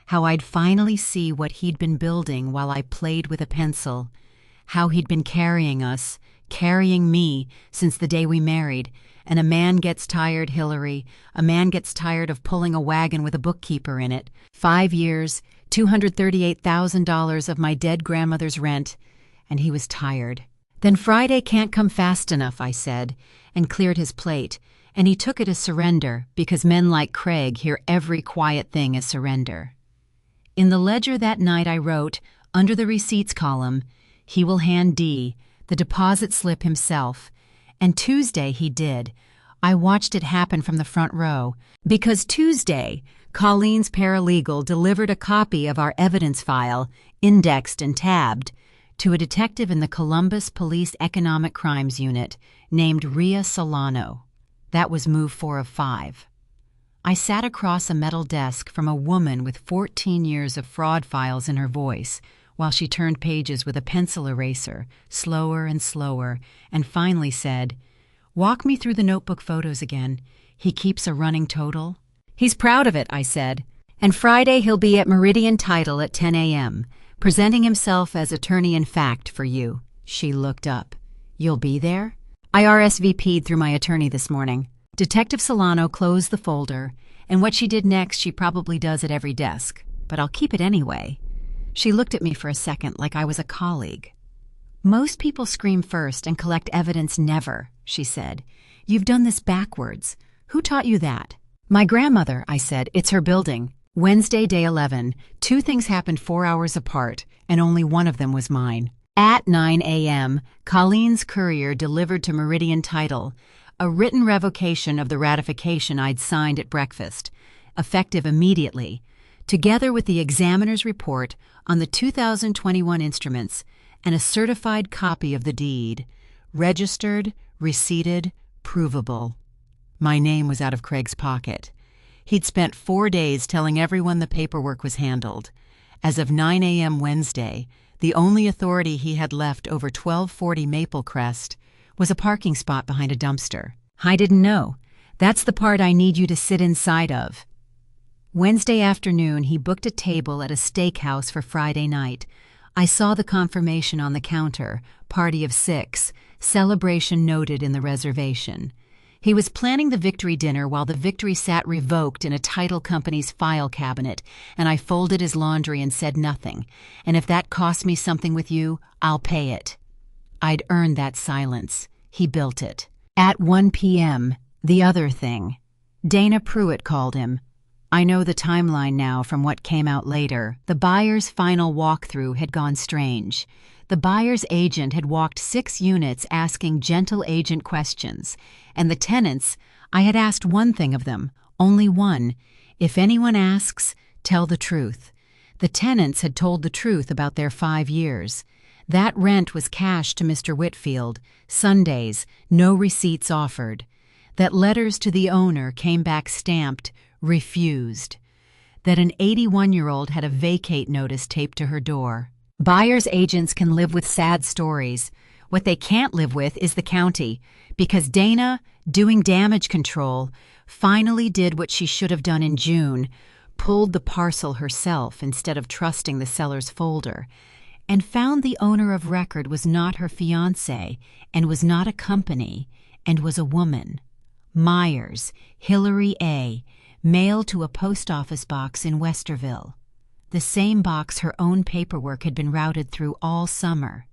A: How I'd finally see what he'd been building while I played with a pencil. How he'd been carrying us, carrying me, since the day we married. And a man gets tired, Hillary. A man gets tired of pulling a wagon with a bookkeeper in it. 5 years, $238,000 of my dead grandmother's rent. And he was tired. Then Friday can't come fast enough, I said, and cleared his plate, and he took it as surrender because men like Craig hear every quiet thing as surrender. In the ledger that night I wrote, under the receipts column, he will hand D the deposit slip himself, and Tuesday he did. I watched it happen from the front row, because Tuesday, Colleen's paralegal delivered a copy of our evidence file, indexed and tabbed, to a detective in the Columbus Police Economic Crimes Unit named Rhea Solano. That was move 4 of 5. I sat across a metal desk from a woman with 14 years of fraud files in her voice while she turned pages with a pencil eraser, slower and slower, and finally said, "Walk me through the notebook photos again. He keeps a running total?" "He's proud of it," I said. "And Friday he'll be at Meridian Title at 10 a.m., presenting himself as attorney-in-fact for you." She looked up. "You'll be there?" I RSVP'd through my attorney this morning. Detective Solano closed the folder, and what she did next she probably does at every desk, but I'll keep it anyway. She looked at me for a second like I was a colleague. "Most people scream first and collect evidence never," she said. "You've done this backwards. Who taught you that?" "My grandmother," I said. "It's her building." Wednesday, day 11, 2 things happened 4 hours apart, and only one of them was mine. At 9 a.m., Colleen's courier delivered to Meridian Title a written revocation of the ratification I'd signed at breakfast, effective immediately, together with the examiner's report on the 2021 instruments and a certified copy of the deed, registered, receipted, provable. My name was out of Craig's pocket. He'd spent 4 days telling everyone the paperwork was handled. As of 9 a.m. Wednesday, the only authority he had left over 1240 Maple Crest was a parking spot behind a dumpster. I didn't know. That's the part I need you to sit inside of. Wednesday afternoon, he booked a table at a steakhouse for Friday night. I saw the confirmation on the counter, party of 6, celebration noted in the reservation. He was planning the victory dinner while the victory sat revoked in a title company's file cabinet, and I folded his laundry and said nothing. And if that costs me something with you, I'll pay it. I'd earned that silence. He built it. At 1 p.m., the other thing. Dana Pruitt called him. I know the timeline now from what came out later. The buyer's final walkthrough had gone strange. The buyer's agent had walked 6 units asking gentle agent questions, and the tenants, I had asked one thing of them, only one. If anyone asks, tell the truth. The tenants had told the truth about their 5 years. That rent was cash to Mr. Whitfield, Sundays, no receipts offered. That letters to the owner came back stamped, refused. That an 81-year-old had a vacate notice taped to her door. Buyer's agents can live with sad stories. What they can't live with is the county, because Dana, doing damage control, finally did what she should have done in June, pulled the parcel herself instead of trusting the seller's folder, and found the owner of record was not her fiancé, and was not a company, and was a woman. Myers, Hillary A., mailed to a post office box in Westerville, the same box her own paperwork had been routed through all summer.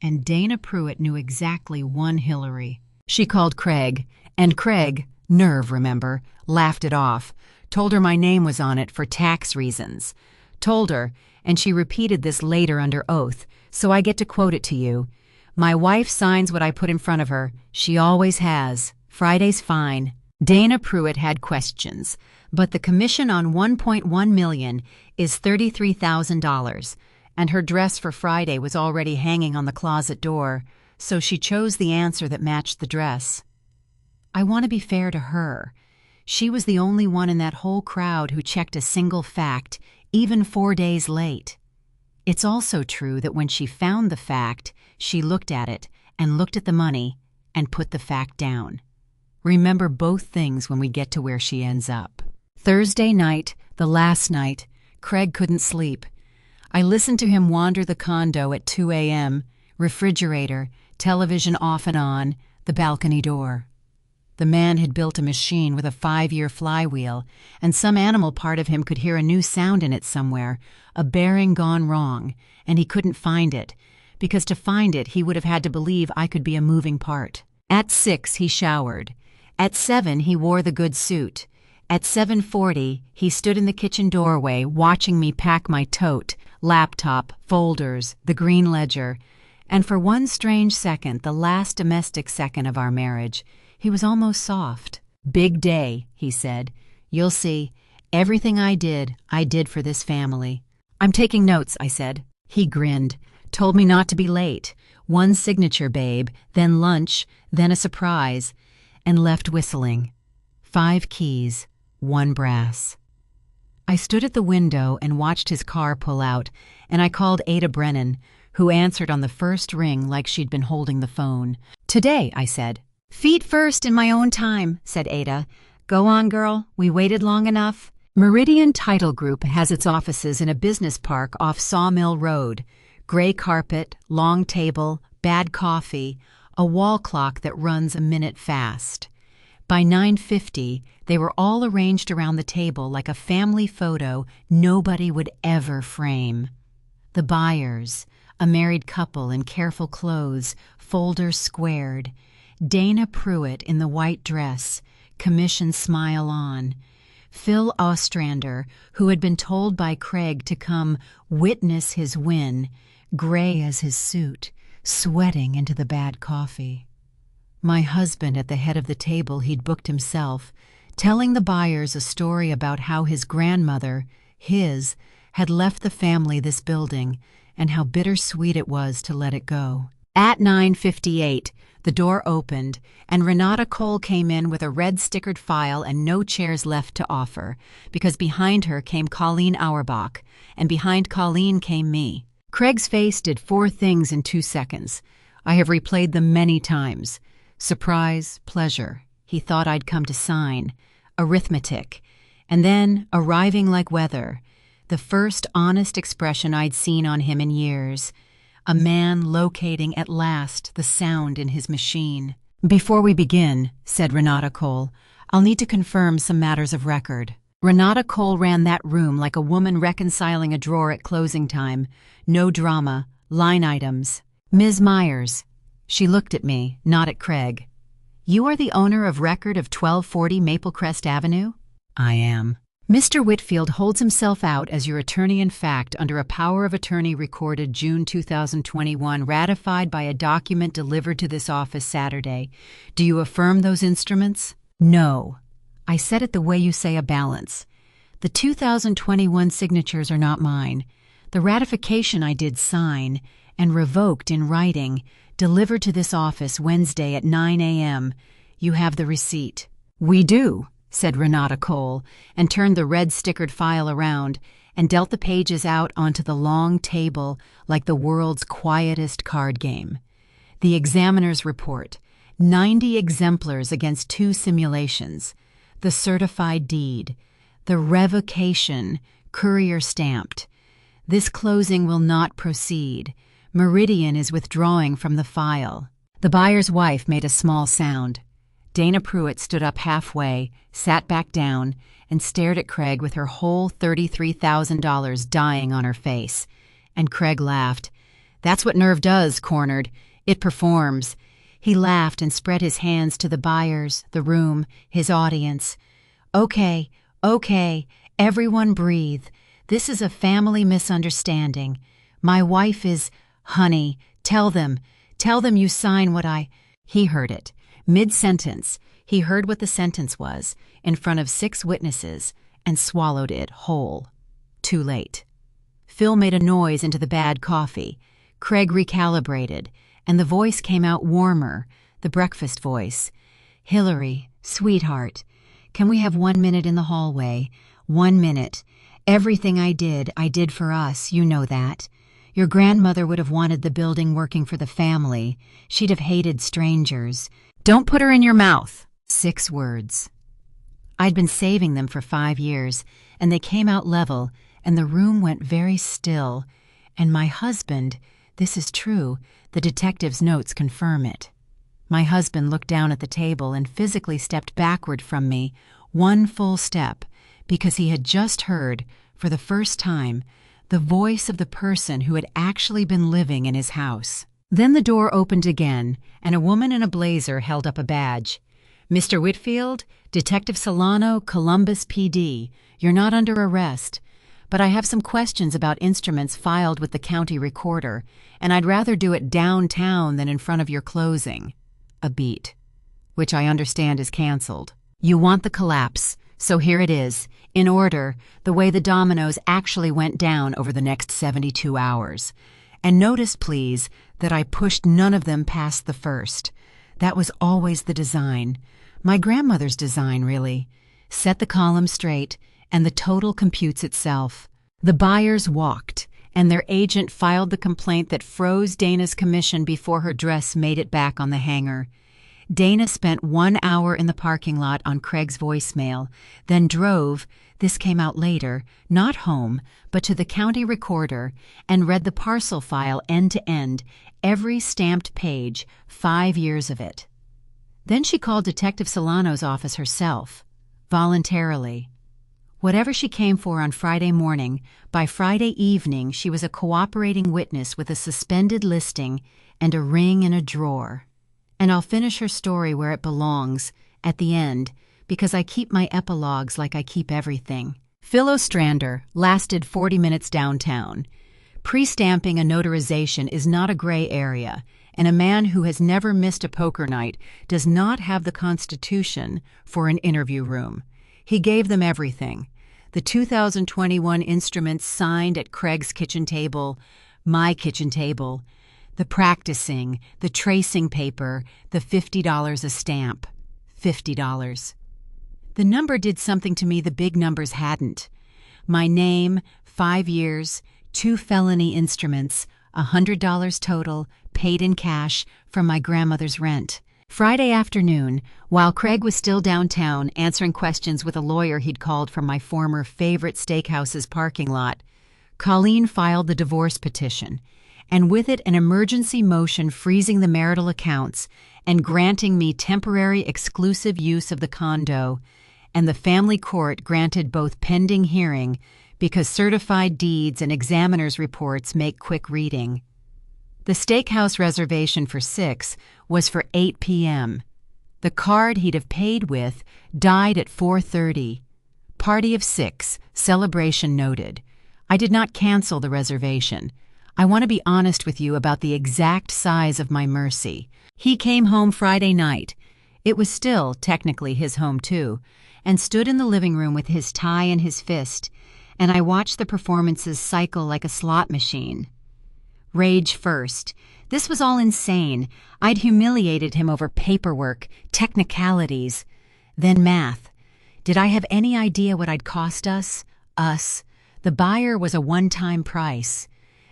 A: And Dana Pruitt knew exactly one Hillary. She called Craig, and Craig, nerve remember, laughed it off, told her my name was on it for tax reasons. Told her, and she repeated this later under oath, so I get to quote it to you. My wife signs what I put in front of her. She always has. Friday's fine. Dana Pruitt had questions, but the commission on $1.1 million is $33,000, and her dress for Friday was already hanging on the closet door, so she chose the answer that matched the dress. I want to be fair to her. She was the only one in that whole crowd who checked a single fact, even 4 days late. It's also true that when she found the fact, she looked at it and looked at the money and put the fact down. Remember both things when we get to where she ends up. Thursday night, the last night, Craig couldn't sleep. I listened to him wander the condo at 2 a.m., refrigerator, television off and on, the balcony door. The man had built a machine with a 5-year flywheel, and some animal part of him could hear a new sound in it somewhere, a bearing gone wrong, and he couldn't find it, because to find it he would have had to believe I could be a moving part. At 6 he showered. At 7 he wore the good suit. At 7:40 he stood in the kitchen doorway watching me pack my tote, laptop, folders, the green ledger, and for one strange second, the last domestic second of our marriage, he was almost soft. "Big day," he said. "You'll see. Everything I did for this family." "I'm taking notes," I said. He grinned, told me not to be late. One signature, babe, then lunch, then a surprise, and left whistling. 5 keys, 1 brass. I stood at the window and watched his car pull out, and I called Ada Brennan, who answered on the first ring like she'd been holding the phone. "Today," I said. "Feet first in my own time," said Ada. "Go on, girl. We waited long enough." Meridian Title Group has its offices in a business park off Sawmill Road. Gray carpet, long table, bad coffee, a wall clock that runs a minute fast. By 9:50, they were all arranged around the table like a family photo nobody would ever frame. The buyers, a married couple in careful clothes, folders squared, Dana Pruitt in the white dress, commission smile on, Phil Ostrander, who had been told by Craig to come witness his win, gray as his suit, sweating into the bad coffee. My husband at the head of the table he'd booked himself, telling the buyers a story about how his grandmother, had left the family this building, and how bittersweet it was to let it go. At 9:58, the door opened, and Renata Cole came in with a red stickered file and no chairs left to offer, because behind her came Colleen Auerbach, and behind Colleen came me. Craig's face did 4 things in 2 seconds. I have replayed them many times. Surprise, pleasure. He thought I'd come to sign. Arithmetic. And then, arriving like weather, the first honest expression I'd seen on him in years. A man locating at last the sound in his machine. "Before we begin," said Renata Cole, "I'll need to confirm some matters of record." Renata Cole ran that room like a woman reconciling a drawer at closing time. No drama, line items. "Ms. Myers." She looked at me, not at Craig. "You are the owner of record of 1240 Maple Crest Avenue?" "I am." "Mr. Whitfield holds himself out as your attorney-in-fact under a power of attorney recorded June 2021, ratified by a document delivered to this office Saturday. Do you affirm those instruments?" "No." I said it the way you say a balance. "The 2021 signatures are not mine. The ratification I did sign, and revoked in writing, delivered to this office Wednesday at 9 a.m. You have the receipt." "We do," said Renata Cole, and turned the red stickered file around and dealt the pages out onto the long table like the world's quietest card game. The examiner's report, 90 exemplars against 2 simulations, the certified deed, the revocation, courier stamped. This closing will not proceed. Meridian is withdrawing from the file. The buyer's wife made a small sound. Dana Pruitt stood up halfway, sat back down, and stared at Craig with her whole $33,000 dying on her face. And Craig laughed. "That's what nerve does, cornered. It performs." He laughed and spread his hands to the buyers, the room, his audience. Okay, everyone breathe. This is a family misunderstanding. My wife is, honey, tell them you sign what I—" He heard it. Mid-sentence, he heard what the sentence was, in front of 6 witnesses, and swallowed it whole. Too late. Phil made a noise into the bad coffee. Craig recalibrated, and the voice came out warmer, the breakfast voice. "Hillary, sweetheart, can we have 1 minute in the hallway? 1 minute. Everything I did for us, you know that. Your grandmother would have wanted the building working for the family. She'd have hated strangers. Don't put her in your mouth." 6 words. I'd been saving them for 5 years, and they came out level, and the room went very still. And my husband, this is true, the detective's notes confirm it. My husband looked down at the table and physically stepped backward from me, 1 full step, because he had just heard, for the first time, the voice of the person who had actually been living in his house. Then the door opened again, and a woman in a blazer held up a badge. "Mr. Whitfield, Detective Solano, Columbus PD. You're not under arrest. But I have some questions about instruments filed with the county recorder, and I'd rather do it downtown than in front of your closing." A beat. "Which I understand is canceled. You want the collapse, so here it is, in order, the way the dominoes actually went down over the next 72 hours. And notice, please, that I pushed none of them past the first. That was always the design. My grandmother's design, really. Set the column straight, and the total computes itself." The buyers walked, and their agent filed the complaint that froze Dana's commission before her dress made it back on the hanger. Dana spent 1 hour in the parking lot on Craig's voicemail, then drove, this came out later, not home, but to the county recorder, and read the parcel file end to end, every stamped page, 5 years of it. Then she called Detective Solano's office herself, voluntarily. Whatever she came for on Friday morning, by Friday evening she was a cooperating witness with a suspended listing and a ring in a drawer. And I'll finish her story where it belongs, at the end, because I keep my epilogues like I keep everything. Phil Ostrander lasted 40 minutes downtown. Pre-stamping a notarization is not a gray area, and a man who has never missed a poker night does not have the constitution for an interview room. He gave them everything. The 2021 instruments signed at Craig's kitchen table, my kitchen table, the practicing, the tracing paper, the $50 a stamp. $50. The number did something to me the big numbers hadn't. My name, 5 years, 2 felony instruments, $100 total, paid in cash from my grandmother's rent. Friday afternoon, while Craig was still downtown answering questions with a lawyer he'd called from my former favorite steakhouse's parking lot, Colleen filed the divorce petition, and with it an emergency motion freezing the marital accounts and granting me temporary exclusive use of the condo, and the family court granted both pending hearing because certified deeds and examiner's reports make quick reading. The steakhouse reservation for 6 was for 8 p.m. The card he'd have paid with died at 4:30. Party of 6, celebration noted. I did not cancel the reservation. I want to be honest with you about the exact size of my mercy. He came home Friday night. It was still technically his home too, and stood in the living room with his tie in his fist, and I watched the performances cycle like a slot machine. Rage first. This was all insane. I'd humiliated him over paperwork, technicalities. Then math. Did I have any idea what I'd cost us? Us. The buyer was a one-time price.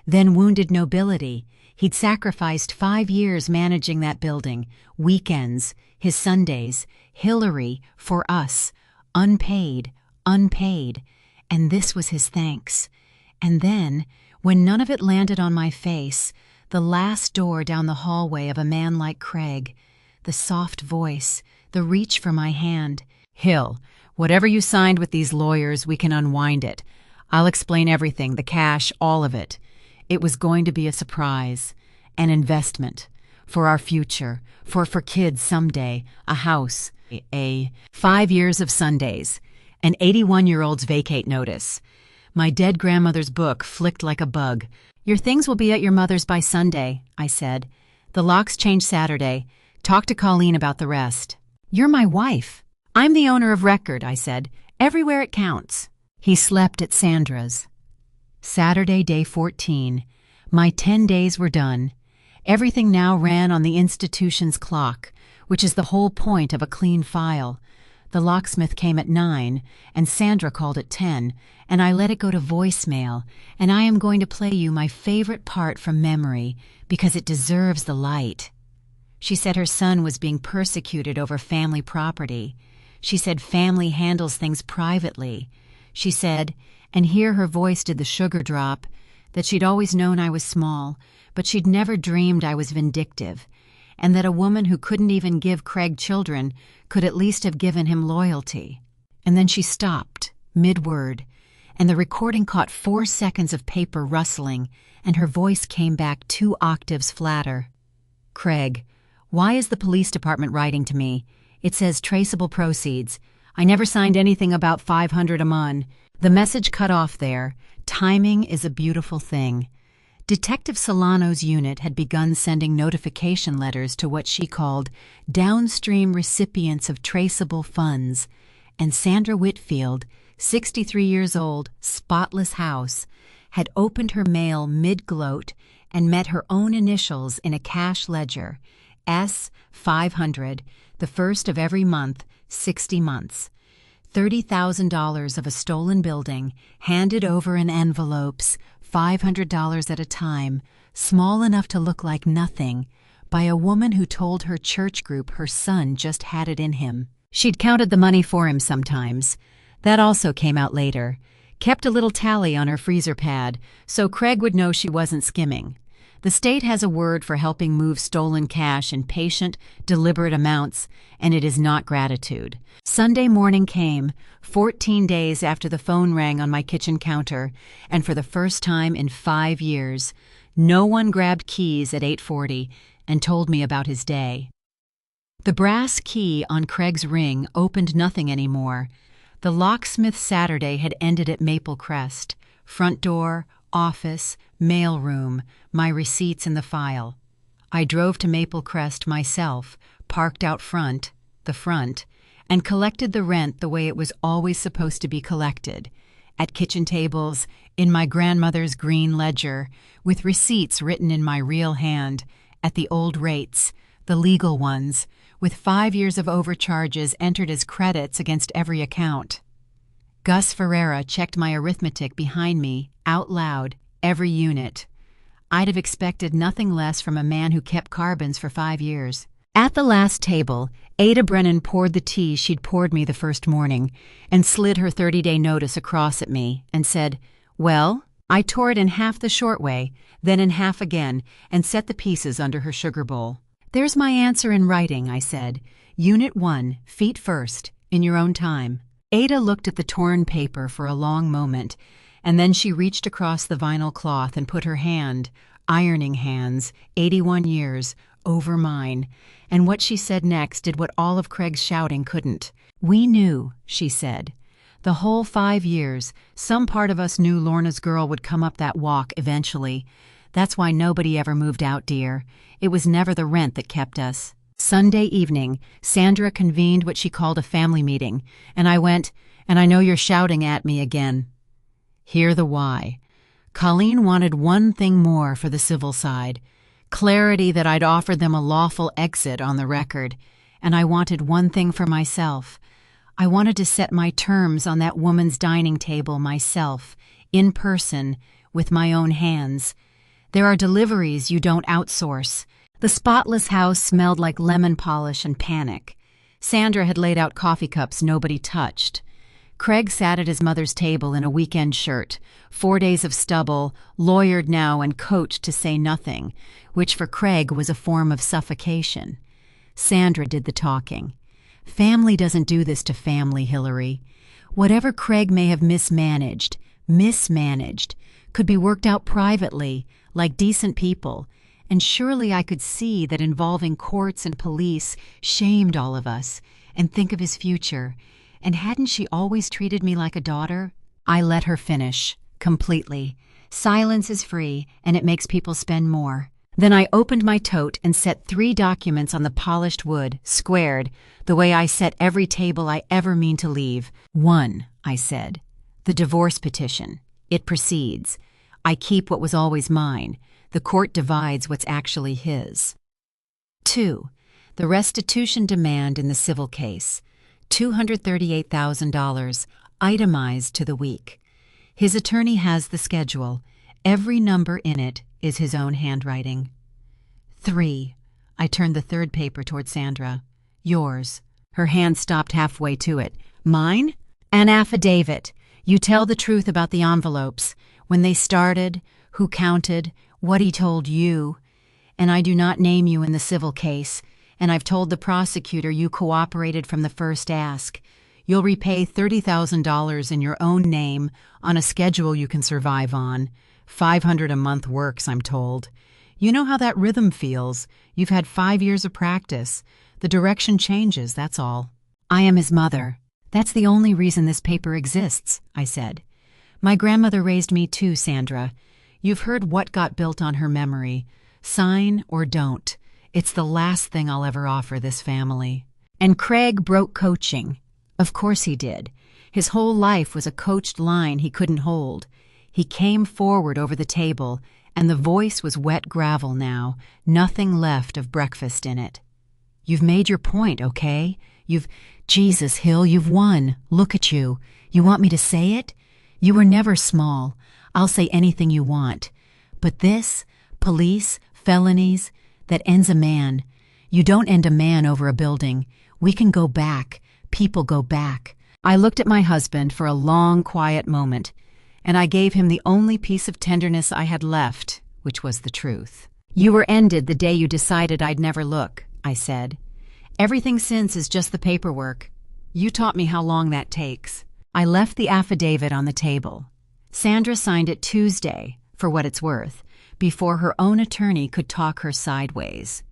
A: Then wounded nobility. He'd sacrificed 5 years managing that building, weekends, his Sundays, Hillary, for us, unpaid, unpaid, and this was his thanks. And then, when none of it landed on my face, the last door down the hallway of a man like Craig, the soft voice, the reach for my hand. "Hill, whatever you signed with these lawyers, we can unwind it. I'll explain everything, the cash, all of it. It was going to be a surprise, an investment, for our future, for kids someday, a house, 5 years of Sundays, an 81-year-old's vacate notice. My dead grandmother's book flicked like a bug. Your things will be at your mother's by Sunday," I said. "The locks change Saturday. Talk to Colleen about the rest." "You're my wife." "I'm the owner of record," I said. "Everywhere it counts." He slept at Sandra's. Saturday, day 14. My 10 days were done. Everything now ran on the institution's clock, which is the whole point of a clean file. The locksmith came at 9, and Sandra called at 10, and I let it go to voicemail, and I am going to play you my favorite part from memory, because it deserves the light. She said her son was being persecuted over family property. She said family handles things privately. She said, and here her voice did the sugar drop, that she'd always known I was small, but she'd never dreamed I was vindictive, and that a woman who couldn't even give Craig children could at least have given him loyalty. And then she stopped, mid-word, and the recording caught 4 seconds of paper rustling, and her voice came back 2 octaves flatter. "Craig, why is the police department writing to me? It says traceable proceeds. I never signed anything about 500 a month." The message cut off there. Timing is a beautiful thing. Detective Solano's unit had begun sending notification letters to what she called downstream recipients of traceable funds, and Sandra Whitfield, 63 years old, spotless house, had opened her mail mid-gloat and met her own initials in a cash ledger, S 500, the first of every month, 60 months. $30,000 of a stolen building, handed over in envelopes, $500 at a time, small enough to look like nothing, by a woman who told her church group her son just had it in him. She'd counted the money for him sometimes. That also came out later. Kept a little tally on her freezer pad, so Craig would know she wasn't skimming. The state has a word for helping move stolen cash in patient, deliberate amounts, and it is not gratitude. Sunday morning came, 14 days after the phone rang on my kitchen counter, and for the first time in 5 years, no one grabbed keys at 8:40 and told me about his day. The brass key on Craig's ring opened nothing anymore. The locksmith Saturday had ended at Maple Crest. Front door, office, mail room, my receipts in the file. I drove to Maple Crest myself, parked out front, the front, and collected the rent the way it was always supposed to be collected, at kitchen tables, in my grandmother's green ledger, with receipts written in my real hand, at the old rates, the legal ones, with 5 years of overcharges entered as credits against every account. Gus Ferreira checked my arithmetic behind me, out loud, every unit. I'd have expected nothing less from a man who kept carbons for 5 years. At the last table, Ada Brennan poured the tea she'd poured me the first morning and slid her 30-day notice across at me and said, "Well?" I tore it in half the short way, then in half again, and set the pieces under her sugar bowl. "There's my answer in writing," I said. "Unit 1, feet first, in your own time." Ada looked at the torn paper for a long moment, and then she reached across the vinyl cloth and put her hand, ironing hands, 81 years, over mine, and what she said next did what all of Craig's shouting couldn't. "We knew," she said. "The whole 5 years, some part of us knew Lorna's girl would come up that walk eventually. That's why nobody ever moved out, dear. It was never the rent that kept us." Sunday evening, Sandra convened what she called a family meeting, and I went, "And I know you're shouting at me again." Hear the why. Colleen wanted one thing more for the civil side, clarity that I'd offered them a lawful exit on the record, and I wanted one thing for myself. I wanted to set my terms on that woman's dining table myself, in person, with my own hands. There are deliveries you don't outsource. The spotless house smelled like lemon polish and panic. Sandra had laid out coffee cups nobody touched. Craig sat at his mother's table in a weekend shirt, 4 days of stubble, lawyered now and coached to say nothing, which for Craig was a form of suffocation. Sandra did the talking. Family doesn't do this to family, Hillary. Whatever Craig may have mismanaged, could be worked out privately, like decent people, and surely I could see that involving courts and police shamed all of us, and think of his future. And hadn't she always treated me like a daughter? I let her finish, completely. Silence is free, and it makes people spend more. Then I opened my tote and set 3 documents on the polished wood, squared, the way I set every table I ever mean to leave. 1, I said. The divorce petition. It proceeds. I keep what was always mine. The court divides what's actually his. 2, the restitution demand in the civil case. $238,000, itemized to the week. His attorney has the schedule. Every number in it is his own handwriting. 3, I turned the 3rd paper toward Sandra. Yours. Her hand stopped halfway to it. Mine? An affidavit. You tell the truth about the envelopes, when they started, who counted, what he told you. And I do not name you in the civil case, and I've told the prosecutor you cooperated from the first ask. You'll repay $30,000 in your own name on a schedule you can survive on. $500 a month works, I'm told. You know how that rhythm feels. You've had 5 years of practice. The direction changes, that's all. I am his mother. That's the only reason this paper exists, I said. My grandmother raised me too, Sandra. You've heard what got built on her memory. Sign or don't. It's the last thing I'll ever offer this family. And Craig broke coaching. Of course he did. His whole life was a coached line he couldn't hold. He came forward over the table, and the voice was wet gravel now, nothing left of breakfast in it. You've made your point, okay? Jesus, Hill, you've won. Look at you. You want me to say it? You were never small. I'll say anything you want. But this, police, felonies, that ends a man. You don't end a man over a building. We can go back. People go back. I looked at my husband for a long, quiet moment, and I gave him the only piece of tenderness I had left, which was the truth. You were ended the day you decided I'd never look, I said. Everything since is just the paperwork. You taught me how long that takes. I left the affidavit on the table. Sandra signed it Tuesday, for what it's worth, before her own attorney could talk her sideways.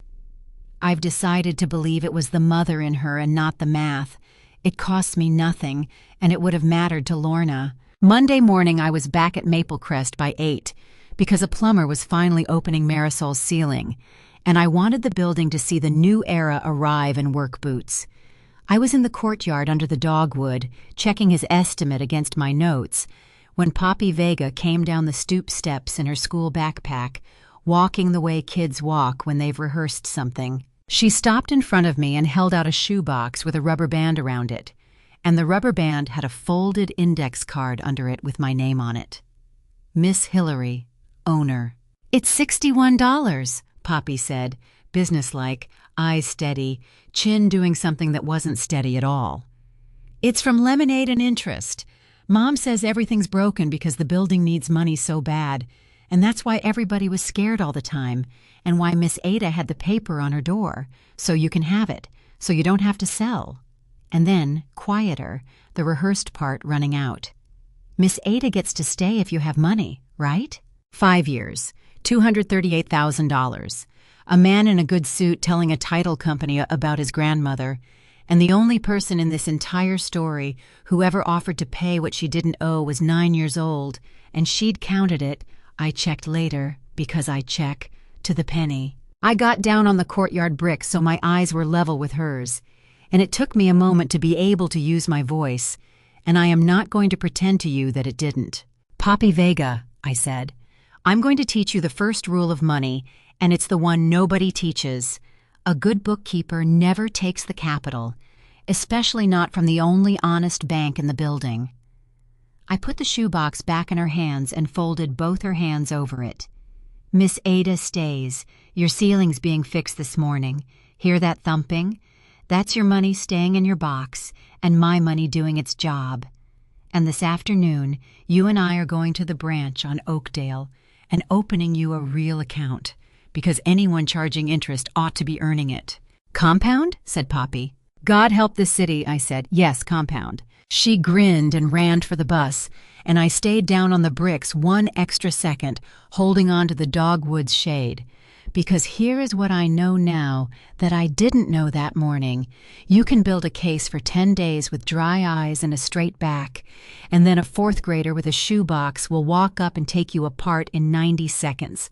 A: I've decided to believe it was the mother in her and not the math. It cost me nothing, and it would have mattered to Lorna. Monday morning I was back at Maple Crest by 8, because a plumber was finally opening Marisol's ceiling, and I wanted the building to see the new era arrive in work boots. I was in the courtyard under the dogwood, checking his estimate against my notes, when Poppy Vega came down the stoop steps in her school backpack, walking the way kids walk when they've rehearsed something. She stopped in front of me and held out a shoebox with a rubber band around it, and the rubber band had a folded index card under it with my name on it. Miss Hillary, owner. It's $61, Poppy said, businesslike, eyes steady, chin doing something that wasn't steady at all. It's from Lemonade and Interest. Mom says everything's broken because the building needs money so bad, and that's why everybody was scared all the time, and why Miss Ada had the paper on her door, so you can have it, so you don't have to sell. And then, quieter, the rehearsed part running out. Miss Ada gets to stay if you have money, right? 5 years, $238,000. A man in a good suit telling a title company about his grandmother, and the only person in this entire story who ever offered to pay what she didn't owe was 9 years old, and she'd counted it, I checked later, because I check, to the penny. I got down on the courtyard brick so my eyes were level with hers, and it took me a moment to be able to use my voice, and I am not going to pretend to you that it didn't. Poppy Vega, I said, I'm going to teach you the first rule of money, and it's the one nobody teaches. A good bookkeeper never takes the capital, especially not from the only honest bank in the building. I put the shoebox back in her hands and folded both her hands over it. Miss Ada stays. Your ceiling's being fixed this morning. Hear that thumping? That's your money staying in your box, and my money doing its job. And this afternoon, you and I are going to the branch on Oakdale and opening you a real account, because anyone charging interest ought to be earning it. Compound? Said Poppy. God help the city, I said. Yes, compound. She grinned and ran for the bus, and I stayed down on the bricks 1 extra second, holding on to the dogwood's shade. Because here is what I know now that I didn't know that morning. You can build a case for 10 days with dry eyes and a straight back, and then a 4th grader with a shoebox will walk up and take you apart in 90 seconds.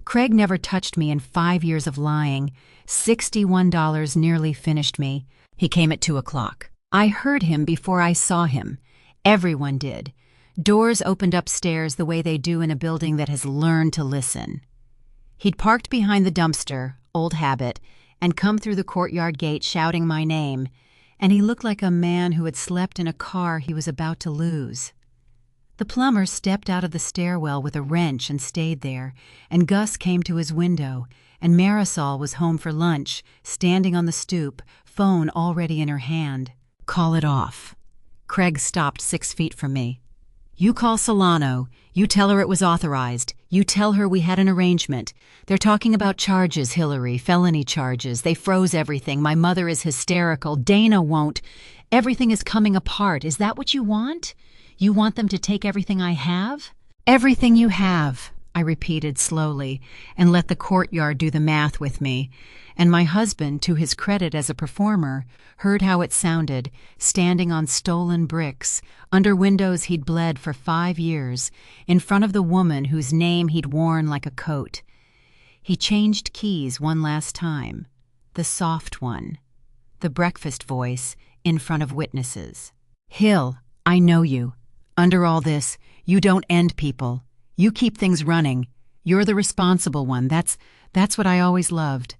A: Craig never touched me in 5 years of lying. $61 nearly finished me. He came at 2 o'clock. I heard him before I saw him. Everyone did. Doors opened upstairs the way they do in a building that has learned to listen. He'd parked behind the dumpster, old habit, and come through the courtyard gate shouting my name, and he looked like a man who had slept in a car he was about to lose. The plumber stepped out of the stairwell with a wrench and stayed there, and Gus came to his window, and Marisol was home for lunch, standing on the stoop, phone already in her hand. Call it off. Craig stopped 6 feet from me. You call Solano. You tell her it was authorized. You tell her we had an arrangement. They're talking about charges, Hillary, felony charges. They froze everything. My mother is hysterical. Dana won't. Everything is coming apart. Is that what you want? You want them to take everything I have? Everything you have, I repeated slowly, and let the courtyard do the math with me. And my husband, to his credit as a performer, heard how it sounded, standing on stolen bricks, under windows he'd bled for 5 years, in front of the woman whose name he'd worn like a coat. He changed keys one last time, the soft one, the breakfast voice in front of witnesses. Hill, I know you. Under all this, you don't end people. You keep things running. You're the responsible one. That's what I always loved.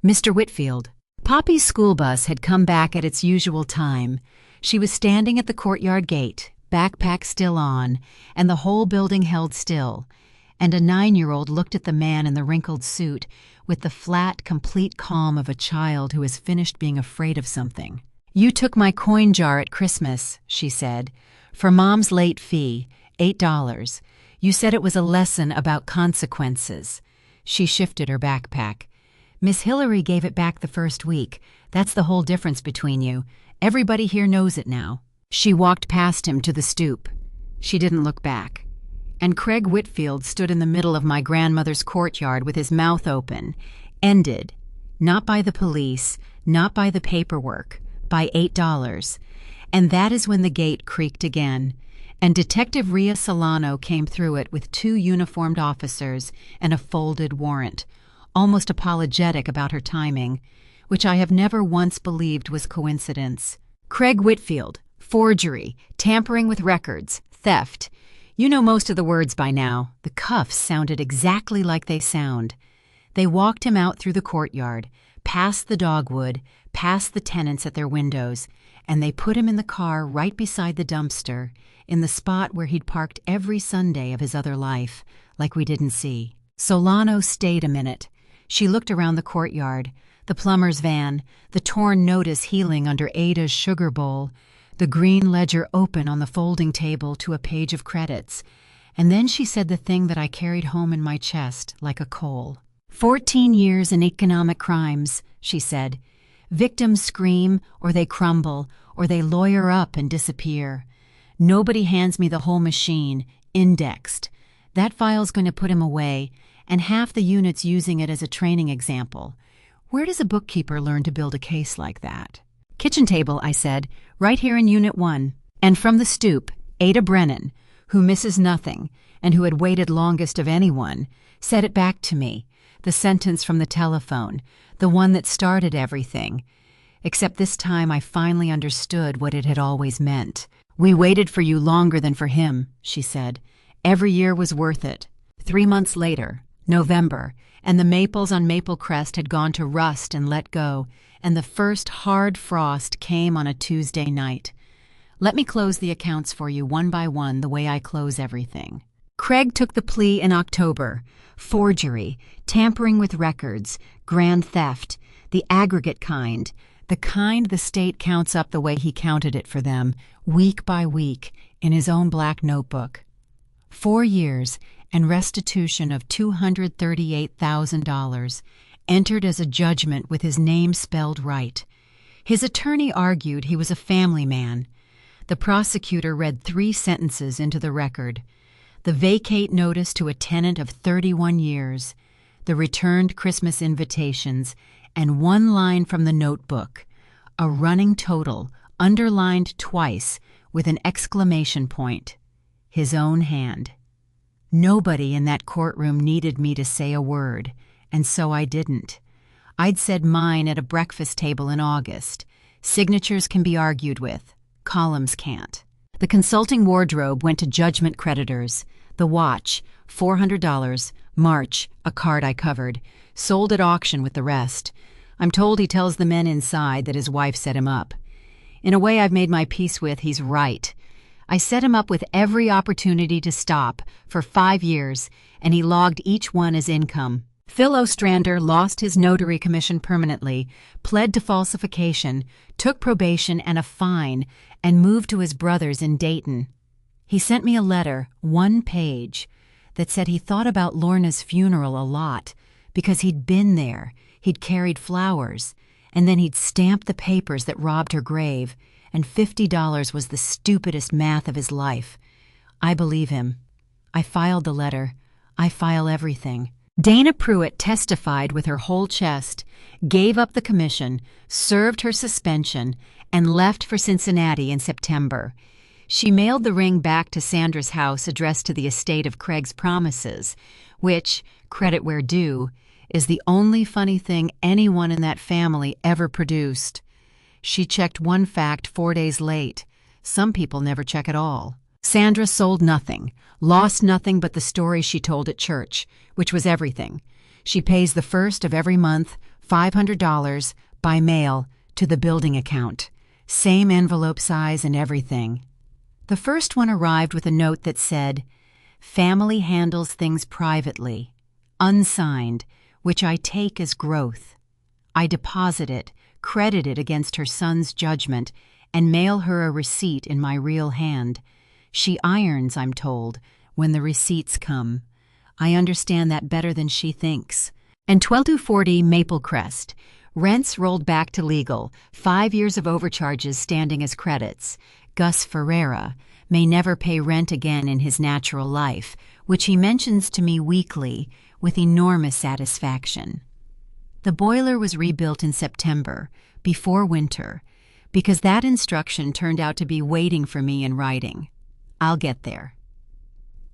A: Mr. Whitfield. Poppy's school bus had come back at its usual time. She was standing at the courtyard gate, backpack still on, and the whole building held still. And a 9-year-old looked at the man in the wrinkled suit with the flat, complete calm of a child who has finished being afraid of something. You took my coin jar at Christmas, she said, for Mom's late fee, $8. You said it was a lesson about consequences. She shifted her backpack. Miss Hillary gave it back the first week. That's the whole difference between you. Everybody here knows it now. She walked past him to the stoop. She didn't look back. And Craig Whitfield stood in the middle of my grandmother's courtyard with his mouth open. Ended. Not by the police, not by the paperwork, by $8. And that is when the gate creaked again, and Detective Rhea Solano came through it with 2 uniformed officers and a folded warrant, almost apologetic about her timing, which I have never once believed was coincidence. Craig Whitfield, forgery, tampering with records, theft. You know most of the words by now. The cuffs sounded exactly like they sound. They walked him out through the courtyard, past the dogwood, past the tenants at their windows, and they put him in the car right beside the dumpster, in the spot where he'd parked every Sunday of his other life, like we didn't see. Solano stayed a minute. She looked around the courtyard, the plumber's van, the torn notice healing under Ada's sugar bowl, the green ledger open on the folding table to a page of credits, and then she said the thing that I carried home in my chest like a coal. 14 years in economic crimes, she said. Victims scream, or they crumble, or they lawyer up and disappear. Nobody hands me the whole machine, indexed. That file's going to put him away, and half the unit's using it as a training example. Where does a bookkeeper learn to build a case like that? Kitchen table, I said, right here in Unit 1. And from the stoop, Ada Brennan, who misses nothing, and who had waited longest of anyone, said it back to me, the sentence from the telephone, the one that started everything. Except this time I finally understood what it had always meant. We waited for you longer than for him, she said. Every year was worth it. 3 months later, November, and the maples on Maple Crest had gone to rust and let go, and the first hard frost came on a Tuesday night. Let me close the accounts for you one by one the way I close everything. Craig took the plea in October. Forgery, tampering with records, grand theft, the aggregate kind, the kind the state counts up the way he counted it for them, week by week, in his own black notebook. 4 years and restitution of $238,000, entered as a judgment with his name spelled right. His attorney argued he was a family man. The prosecutor read 3 sentences into the record: the vacate notice to a tenant of 31 years, the returned Christmas invitations, and 1 line from the notebook, a running total, underlined twice with an exclamation point: his own hand. Nobody in that courtroom needed me to say a word, and so I didn't. I'd said mine at a breakfast table in August. Signatures can be argued with, columns can't. The consulting wardrobe went to judgment creditors. The watch, $400, March, a card I covered, sold at auction with the rest. I'm told he tells the men inside that his wife set him up. In a way I've made my peace with, he's right. I set him up with every opportunity to stop for 5 years, and he logged each one as income. Phil Ostrander lost his notary commission permanently, pled to falsification, took probation and a fine, and moved to his brother's in Dayton. He sent me a letter, 1 page, that said he thought about Lorna's funeral a lot because he'd been there, he'd carried flowers, and then he'd stamped the papers that robbed her grave, and $50 was the stupidest math of his life. I believe him. I filed the letter. I file everything. Dana Pruitt testified with her whole chest, gave up the commission, served her suspension, and left for Cincinnati in September. She mailed the ring back to Sandra's house addressed to the estate of Craig's promises, which, credit where due, is the only funny thing anyone in that family ever produced. She checked one fact 4 days late. Some people never check at all. Sandra sold nothing, lost nothing but the story she told at church, which was everything. She pays the first of every month, $500, by mail, to the building account. Same envelope size and everything. The first one arrived with a note that said, "Family handles things privately," unsigned, which I take as growth. I deposit it, credit it against her son's judgment, and mail her a receipt in my real hand. She irons, I'm told, when the receipts come. I understand that better than she thinks. And 1240 Maple Crest. Rents rolled back to legal, 5 years of overcharges standing as credits. Gus Ferreira may never pay rent again in his natural life, which he mentions to me weekly with enormous satisfaction. The boiler was rebuilt in September, before winter, because that instruction turned out to be waiting for me in writing. I'll get there.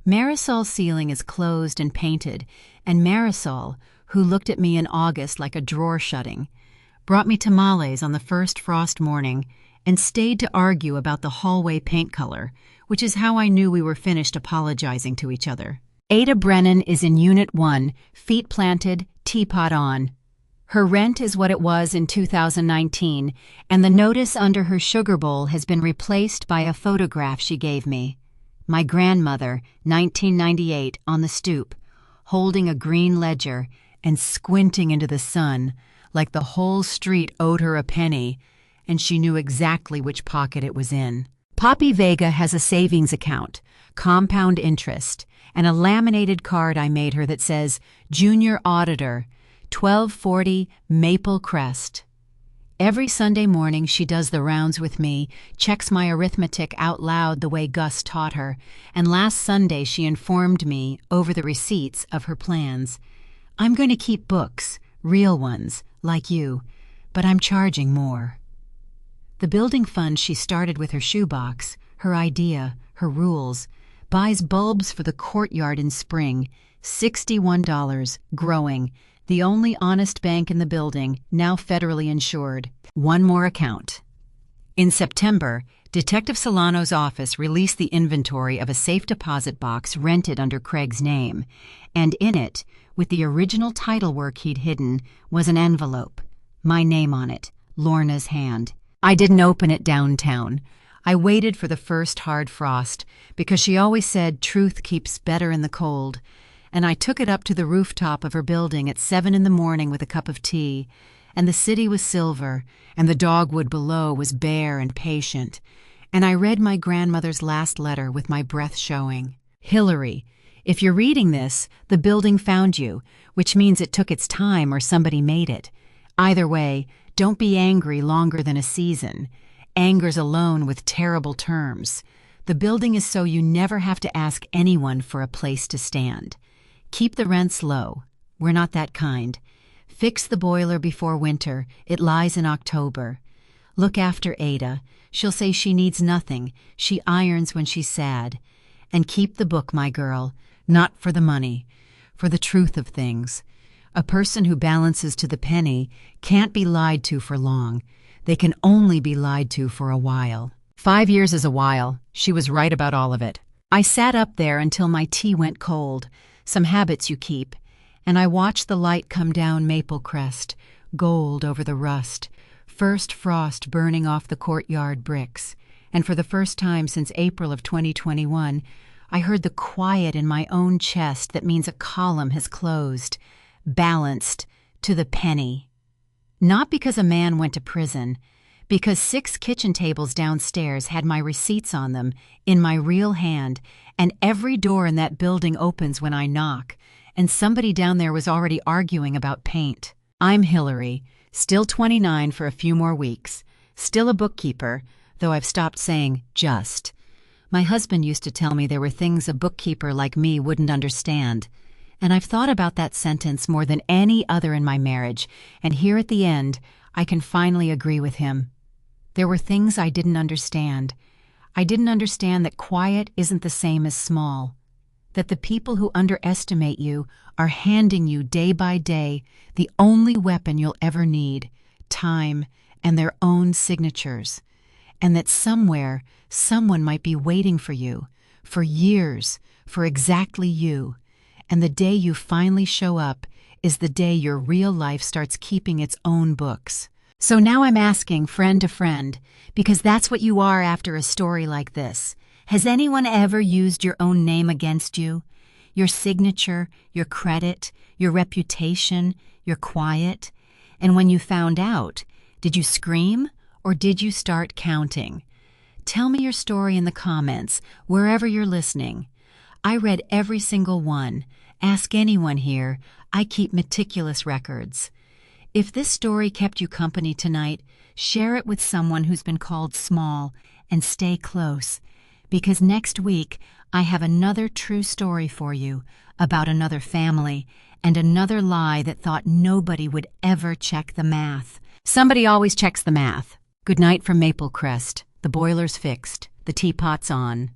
A: Marisol's ceiling is closed and painted, and Marisol, who looked at me in August like a drawer shutting, brought me tamales on the first frost morning and stayed to argue about the hallway paint color, which is how I knew we were finished apologizing to each other. Ada Brennan is in Unit 1, feet planted, teapot on. Her rent is what it was in 2019, and the notice under her sugar bowl has been replaced by a photograph she gave me. My grandmother, 1998, on the stoop, holding a green ledger and squinting into the sun like the whole street owed her a penny, and she knew exactly which pocket it was in. Poppy Vega has a savings account, compound interest, and a laminated card I made her that says, "Junior Auditor, 1240 Maple Crest." Every Sunday morning she does the rounds with me, checks my arithmetic out loud the way Gus taught her, and last Sunday she informed me, over the receipts, of her plans. I'm going to keep books, real ones, like you, but I'm charging more. The building fund she started with her shoebox, her idea, her rules, buys bulbs for the courtyard in spring, $61, growing, the only honest bank in the building, now federally insured. One more account. In September, Detective Solano's office released the inventory of a safe deposit box rented under Craig's name, and in it, with the original title work he'd hidden, was an envelope. My name on it, Lorna's hand. I didn't open it downtown. I waited for the first hard frost, because she always said truth keeps better in the cold, and I took it up to the rooftop of her building at 7 in the morning with a cup of tea, and the city was silver, and the dogwood below was bare and patient, and I read my grandmother's last letter with my breath showing. Hillary, if you're reading this, the building found you, which means it took its time or somebody made it. Either way, don't be angry longer than a season. Anger's a loan with terrible terms. The building is so you never have to ask anyone for a place to stand. Keep the rents low. We're not that kind. Fix the boiler before winter. It lies in October. Look after Ada. She'll say she needs nothing. She irons when she's sad. And keep the book, my girl. Not for the money, for the truth of things. A person who balances to the penny can't be lied to for long. They can only be lied to for a while. 5 years is a while. She was right about all of it. I sat up there until my tea went cold, some habits you keep, and I watched the light come down Maple Crest, gold over the rust, first frost burning off the courtyard bricks, and for the first time since April of 2021, I heard the quiet in my own chest that means a column has closed, balanced to the penny. Not because a man went to prison, because 6 kitchen tables downstairs had my receipts on them in my real hand, and every door in that building opens when I knock, and somebody down there was already arguing about paint. I'm Hillary, still 29 for a few more weeks, still a bookkeeper, though I've stopped saying just. My husband used to tell me there were things a bookkeeper like me wouldn't understand. And I've thought about that sentence more than any other in my marriage, and here at the end, I can finally agree with him. There were things I didn't understand. I didn't understand that quiet isn't the same as small, that the people who underestimate you are handing you day by day the only weapon you'll ever need, time and their own signatures, and that somewhere someone might be waiting for you, for years, for exactly you. And the day you finally show up is the day your real life starts keeping its own books. So now I'm asking friend to friend, because that's what you are after a story like this. Has anyone ever used your own name against you? Your signature, your credit, your reputation, your quiet? And when you found out, did you scream or did you start counting? Tell me your story in the comments, wherever you're listening. I read every single one. Ask anyone here. I keep meticulous records. If this story kept you company tonight, share it with someone who's been called small, and stay close, because next week I have another true story for you about another family and another lie that thought nobody would ever check the math. Somebody always checks the math. Good night from Maple Crest. The boiler's fixed. The teapot's on.